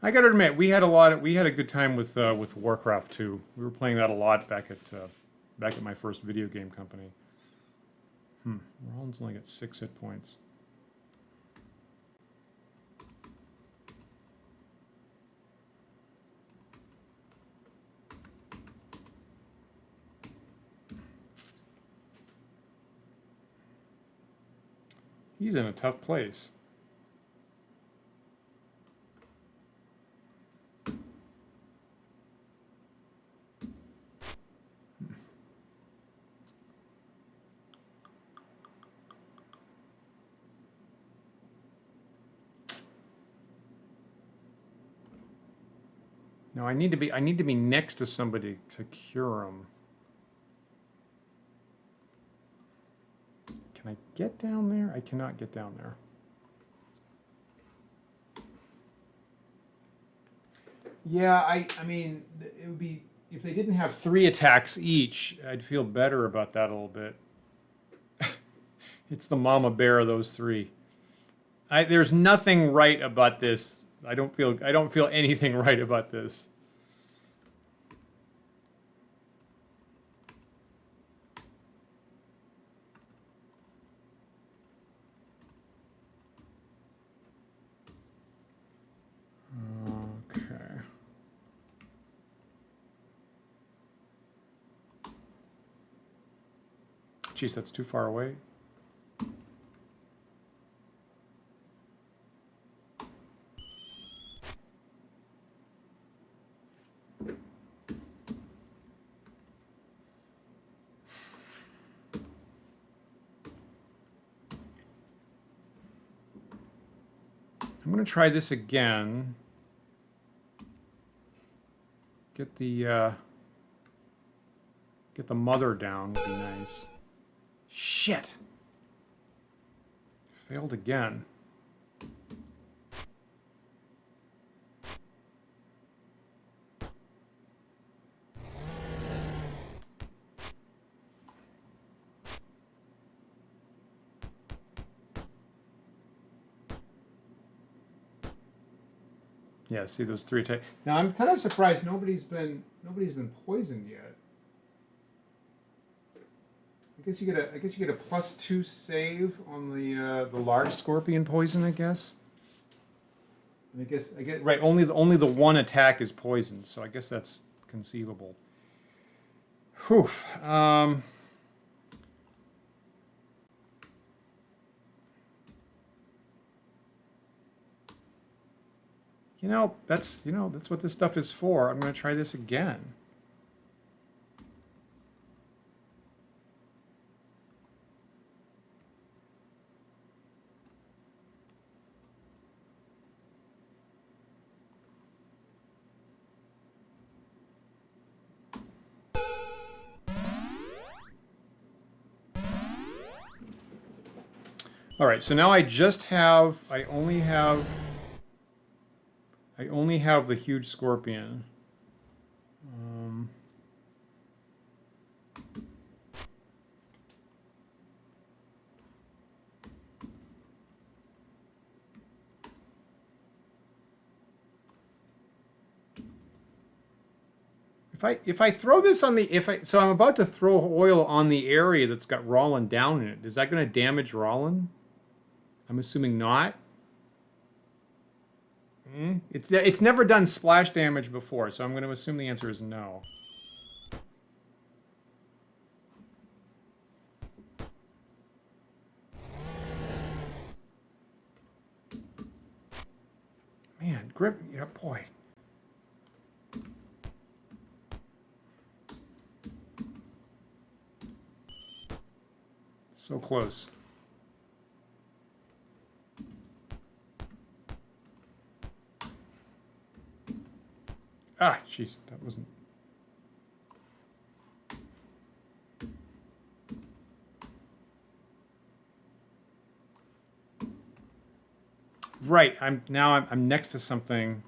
I gotta admit, we had a good time with Warcraft 2. We were playing that a lot back at my first video game company. Rollins only got 6 hit points. He's in a tough place. No, I need to be next to somebody to cure him. Can I get down there? I cannot get down there. Yeah, I mean, it would be, if they didn't have 3 attacks each, I'd feel better about that a little bit. It's the mama bear of those 3. There's nothing right about this. I don't feel anything right about this. Okay. jeez, that's too far away. I'm going to try this again. Get the mother down would be nice. Shit. Failed again. Yeah, see those 3 attacks. Now I'm kind of surprised nobody's been poisoned yet. I guess you get a +2 save on the large scorpion poison, I guess. And I get right, only the one attack is poisoned, so I guess that's conceivable. Whew. That's what this stuff is for. I'm going to try this again. All right, so now I only have the huge scorpion. If I throw this on so I'm about to throw oil on the area that's got Rollin down in it. Is that going to damage Rollin? I'm assuming not. It's never done splash damage before, so I'm going to assume the answer is no. Man, grip, yeah, boy. So close. Ah, jeez, that wasn't... Right, I'm next to something.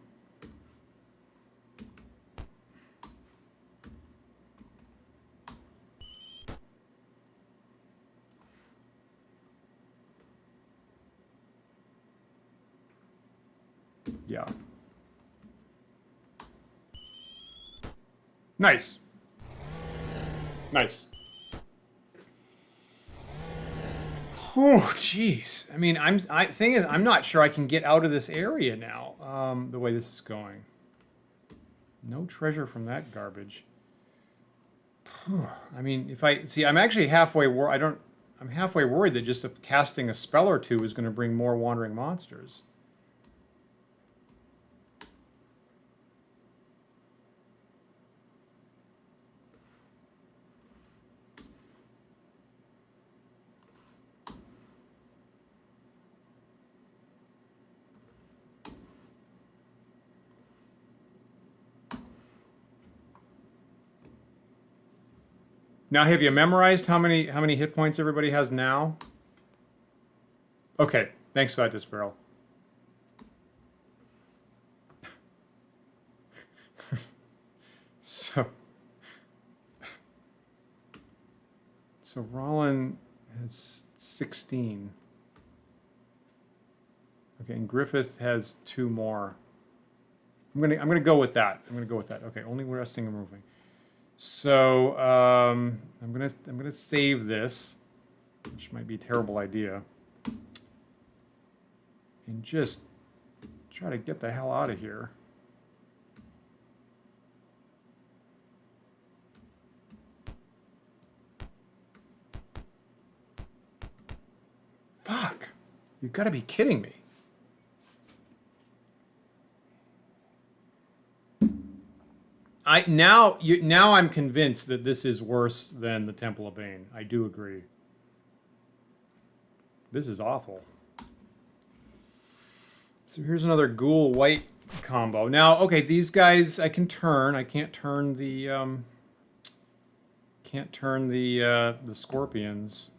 Yeah. Nice. Nice. Oh, jeez. I mean, thing is, I'm not sure I can get out of this area now. The way this is going. No treasure from that garbage. I mean, if I see, I'm actually halfway. I'm halfway worried that just casting a spell or two is going to bring more wandering monsters. Now, have you memorized how many hit points everybody has now? Okay, thanks for that, Disparel. So Rollin has 16. Okay, and Griffith has 2 more. I'm gonna go with that. Okay, only resting and moving. So I'm gonna save this, which might be a terrible idea, and just try to get the hell out of here. Fuck. You've got to be kidding me. Now I'm convinced that this is worse than the Temple of Bane. I do agree. This is awful. So here's another ghoul white combo. Now, okay, these guys I can turn. I can't turn the the scorpions.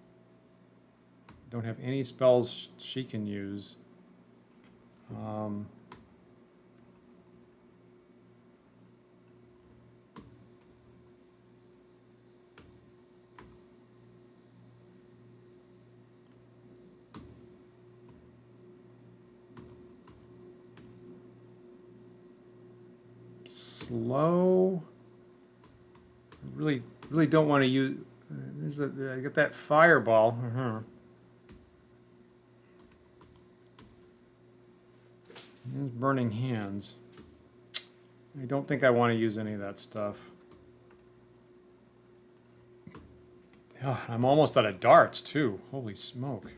Don't have any spells she can use. Slow. I really don't want to use. I got that fireball. There's burning hands. I don't think I want to use any of that stuff. Oh, I'm almost out of darts too. Holy smoke.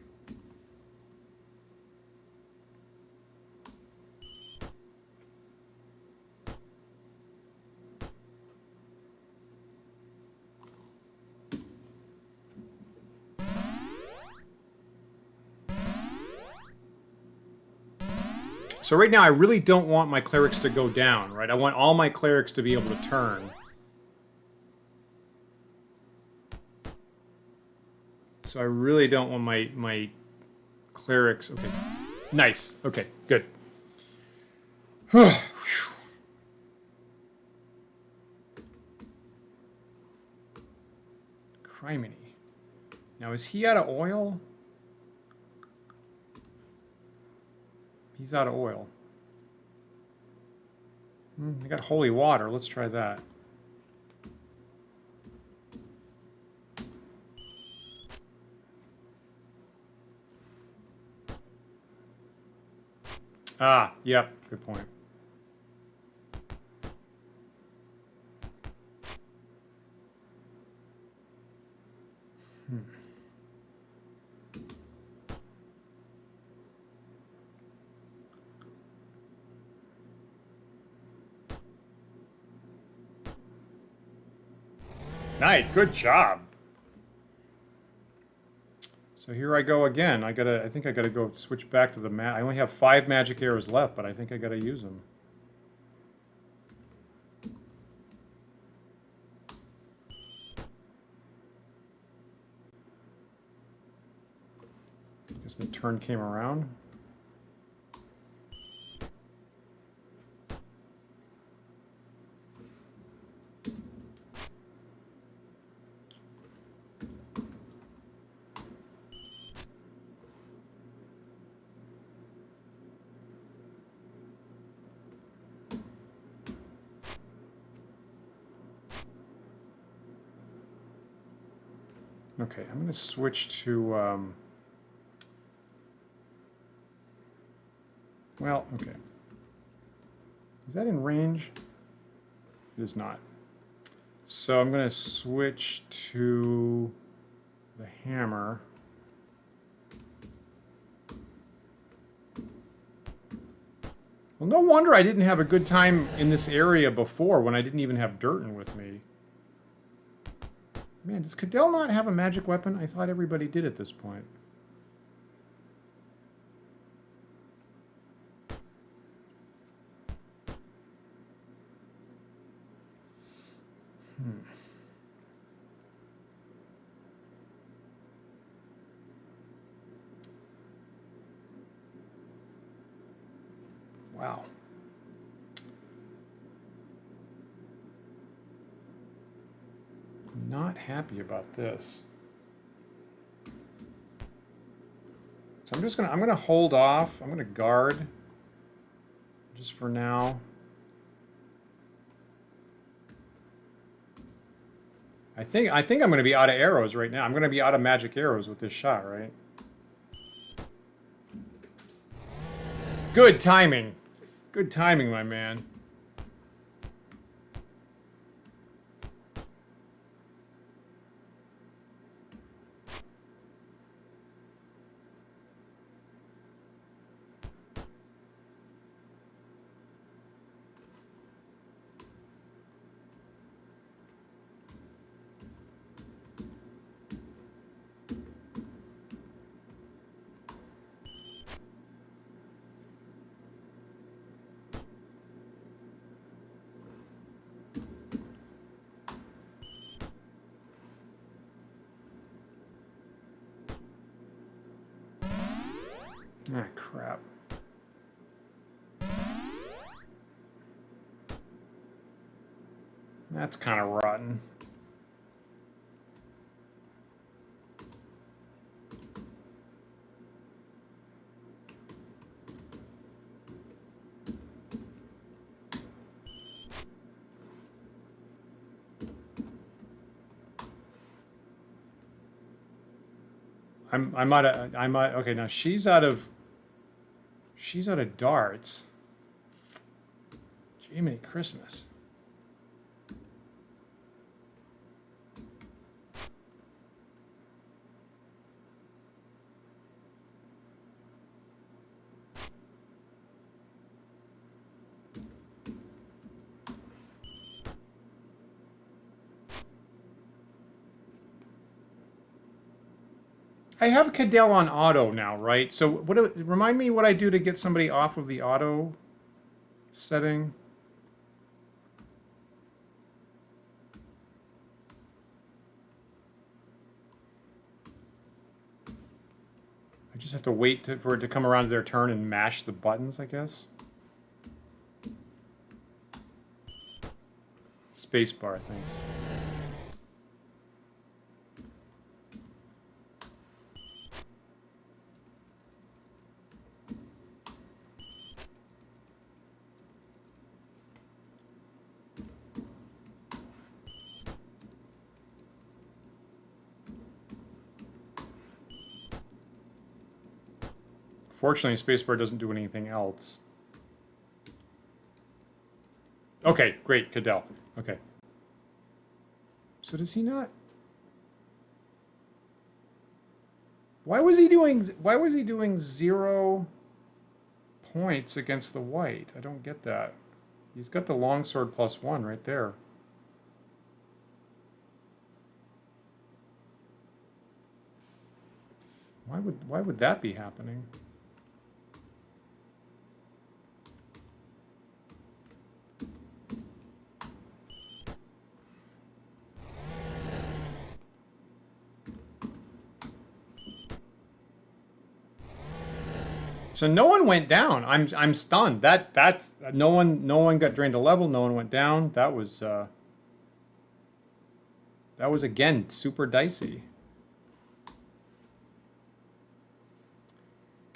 So right now, I really don't want my clerics to go down, right? I want all my clerics to be able to turn. So I really don't want my clerics... Okay. Nice. Okay, good. Criminy. Now, is he out of oil? He's out of oil. I got holy water. Let's try that. Ah, yep. Good point. Nice, good job. So here I go again. I think I gotta go switch back to the I only have 5 magic arrows left, but I think I gotta use them. Guess the turn came around. Okay, I'm going to switch to, well, okay. Is that in range? It is not. So I'm going to switch to the hammer. Well, no wonder I didn't have a good time in this area before when I didn't even have Durton with me. Man, does Cadell not have a magic weapon? I thought everybody did at this point. Wow. Not happy about this. So I'm gonna hold off. I'm gonna guard just for now. I think I'm gonna be out of arrows right now. I'm gonna be out of magic arrows with this shot, right? Good timing. Good timing, my man. Ah, crap. That's kind of rotten. Okay, now she's out of darts. Jiminy Christmas. I have Cadell on auto now, right? So remind me what I do to get somebody off of the auto setting. I just have to wait for it to come around to their turn and mash the buttons, I guess. Spacebar, thanks. Fortunately, spacebar doesn't do anything else. Okay, great, Cadell. Okay. So does he not? Why was he doing 0 points against the white? I don't get that. He's got the longsword +1 right there. Why would that be happening? So no one went down. I'm stunned. That's no one got drained a level. No one went down. That was again super dicey.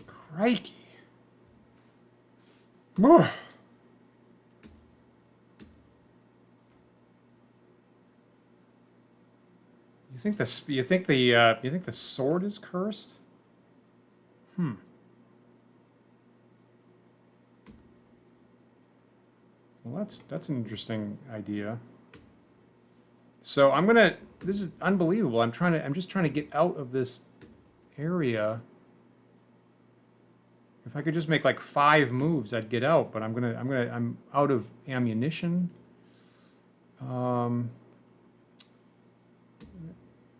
Crikey. Ugh. You think the sword is cursed? Well, that's an interesting idea. So this is unbelievable. I'm just trying to get out of this area. If I could just make like 5 moves, I'd get out, but I'm out of ammunition. I'm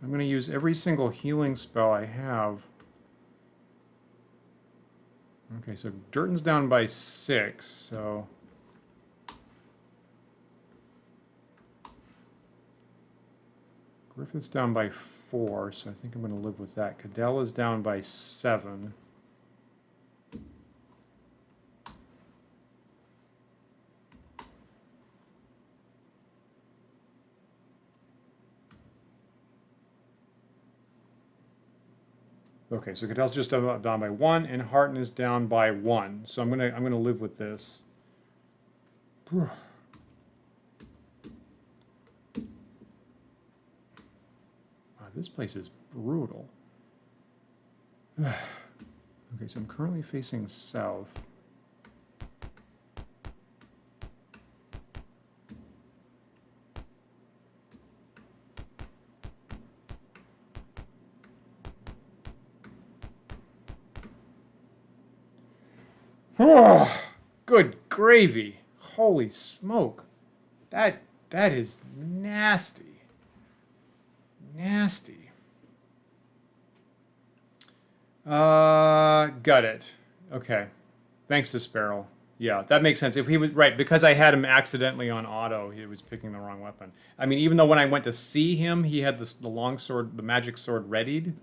gonna use every single healing spell I have. Okay, so Durton's down by 6, so Griffith's down by 4, so I think I'm going to live with that. Cadell is down by 7. Okay, so Cadell's just down by 1, and Harton is down by 1. So I'm gonna live with this. This place is brutal. Okay, so I'm currently facing south. Oh, good gravy. Holy smoke. That is nasty. Nasty. Got it. Okay. Thanks to Sparrow. Yeah, that makes sense. If he was right, because I had him accidentally on auto, he was picking the wrong weapon. I mean, even though when I went to see him, he had the long sword, the magic sword readied.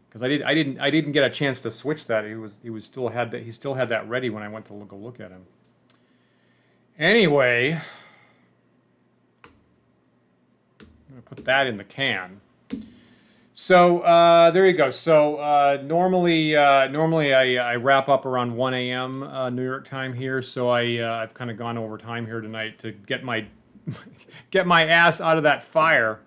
because I didn't get a chance to switch that. He still had that ready when I went to go look at him. Anyway, I'm gonna put that in the can. So there you go. So normally I wrap up around 1 a.m. New York time here. So I've kind of gone over time here tonight to get my get my ass out of that fire.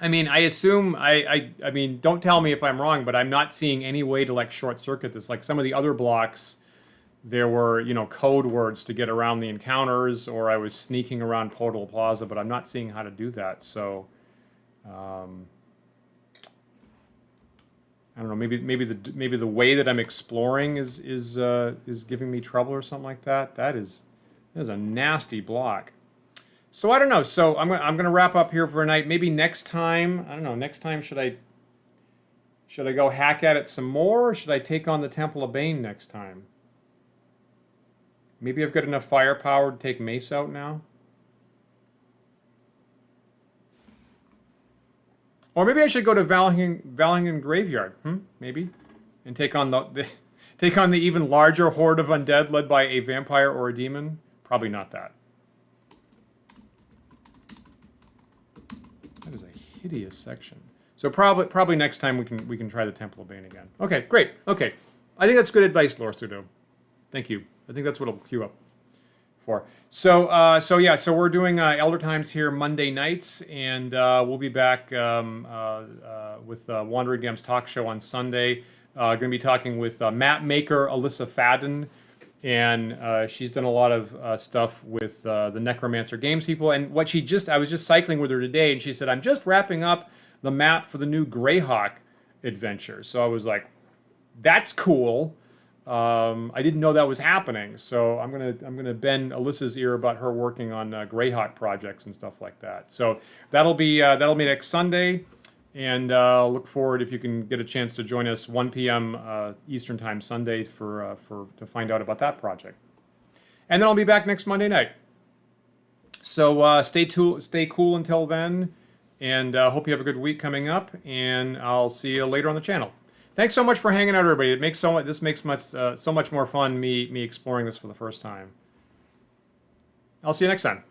I mean, I assume I mean, don't tell me if I'm wrong, but I'm not seeing any way to like short circuit this. Like some of the other blocks, there were, you know, code words to get around the encounters, or I was sneaking around Portal Plaza, but I'm not seeing how to do that. So. I don't know. Maybe the way that I'm exploring is giving me trouble or something like that. That is a nasty block. So I don't know. So I'm gonna wrap up here for a night. Maybe next time, I don't know. Next time should I go hack at it some more, or should I take on the Temple of Bane next time? Maybe I've got enough firepower to take Mace out now. Or maybe I should go to Valhingham Graveyard, maybe, and take on the even larger horde of undead led by a vampire or a demon. Probably not that. That is a hideous section. So probably next time we can try the Temple of Bane again. Okay, great. Okay, I think that's good advice, Lord Sudo. Thank you. I think that's what it'll queue up for. So yeah, so we're doing Elder Times here Monday nights, and we'll be back with Wandering Games Talk Show on Sunday. Going to be talking with map maker Alyssa Fadden, and she's done a lot of stuff with the Necromancer Games people. And what I was just cycling with her today, and she said, I'm just wrapping up the map for the new Greyhawk adventure. So I was like, that's cool. I didn't know that was happening, so I'm gonna bend Alyssa's ear about her working on Greyhawk projects and stuff like that. So that'll be next Sunday, and look forward if you can get a chance to join us 1 p.m. Eastern Time Sunday to find out about that project. And then I'll be back next Monday night. So stay cool until then, and hope you have a good week coming up. And I'll see you later on the channel. Thanks so much for hanging out, everybody. This makes so much more fun, me exploring this for the first time. I'll see you next time.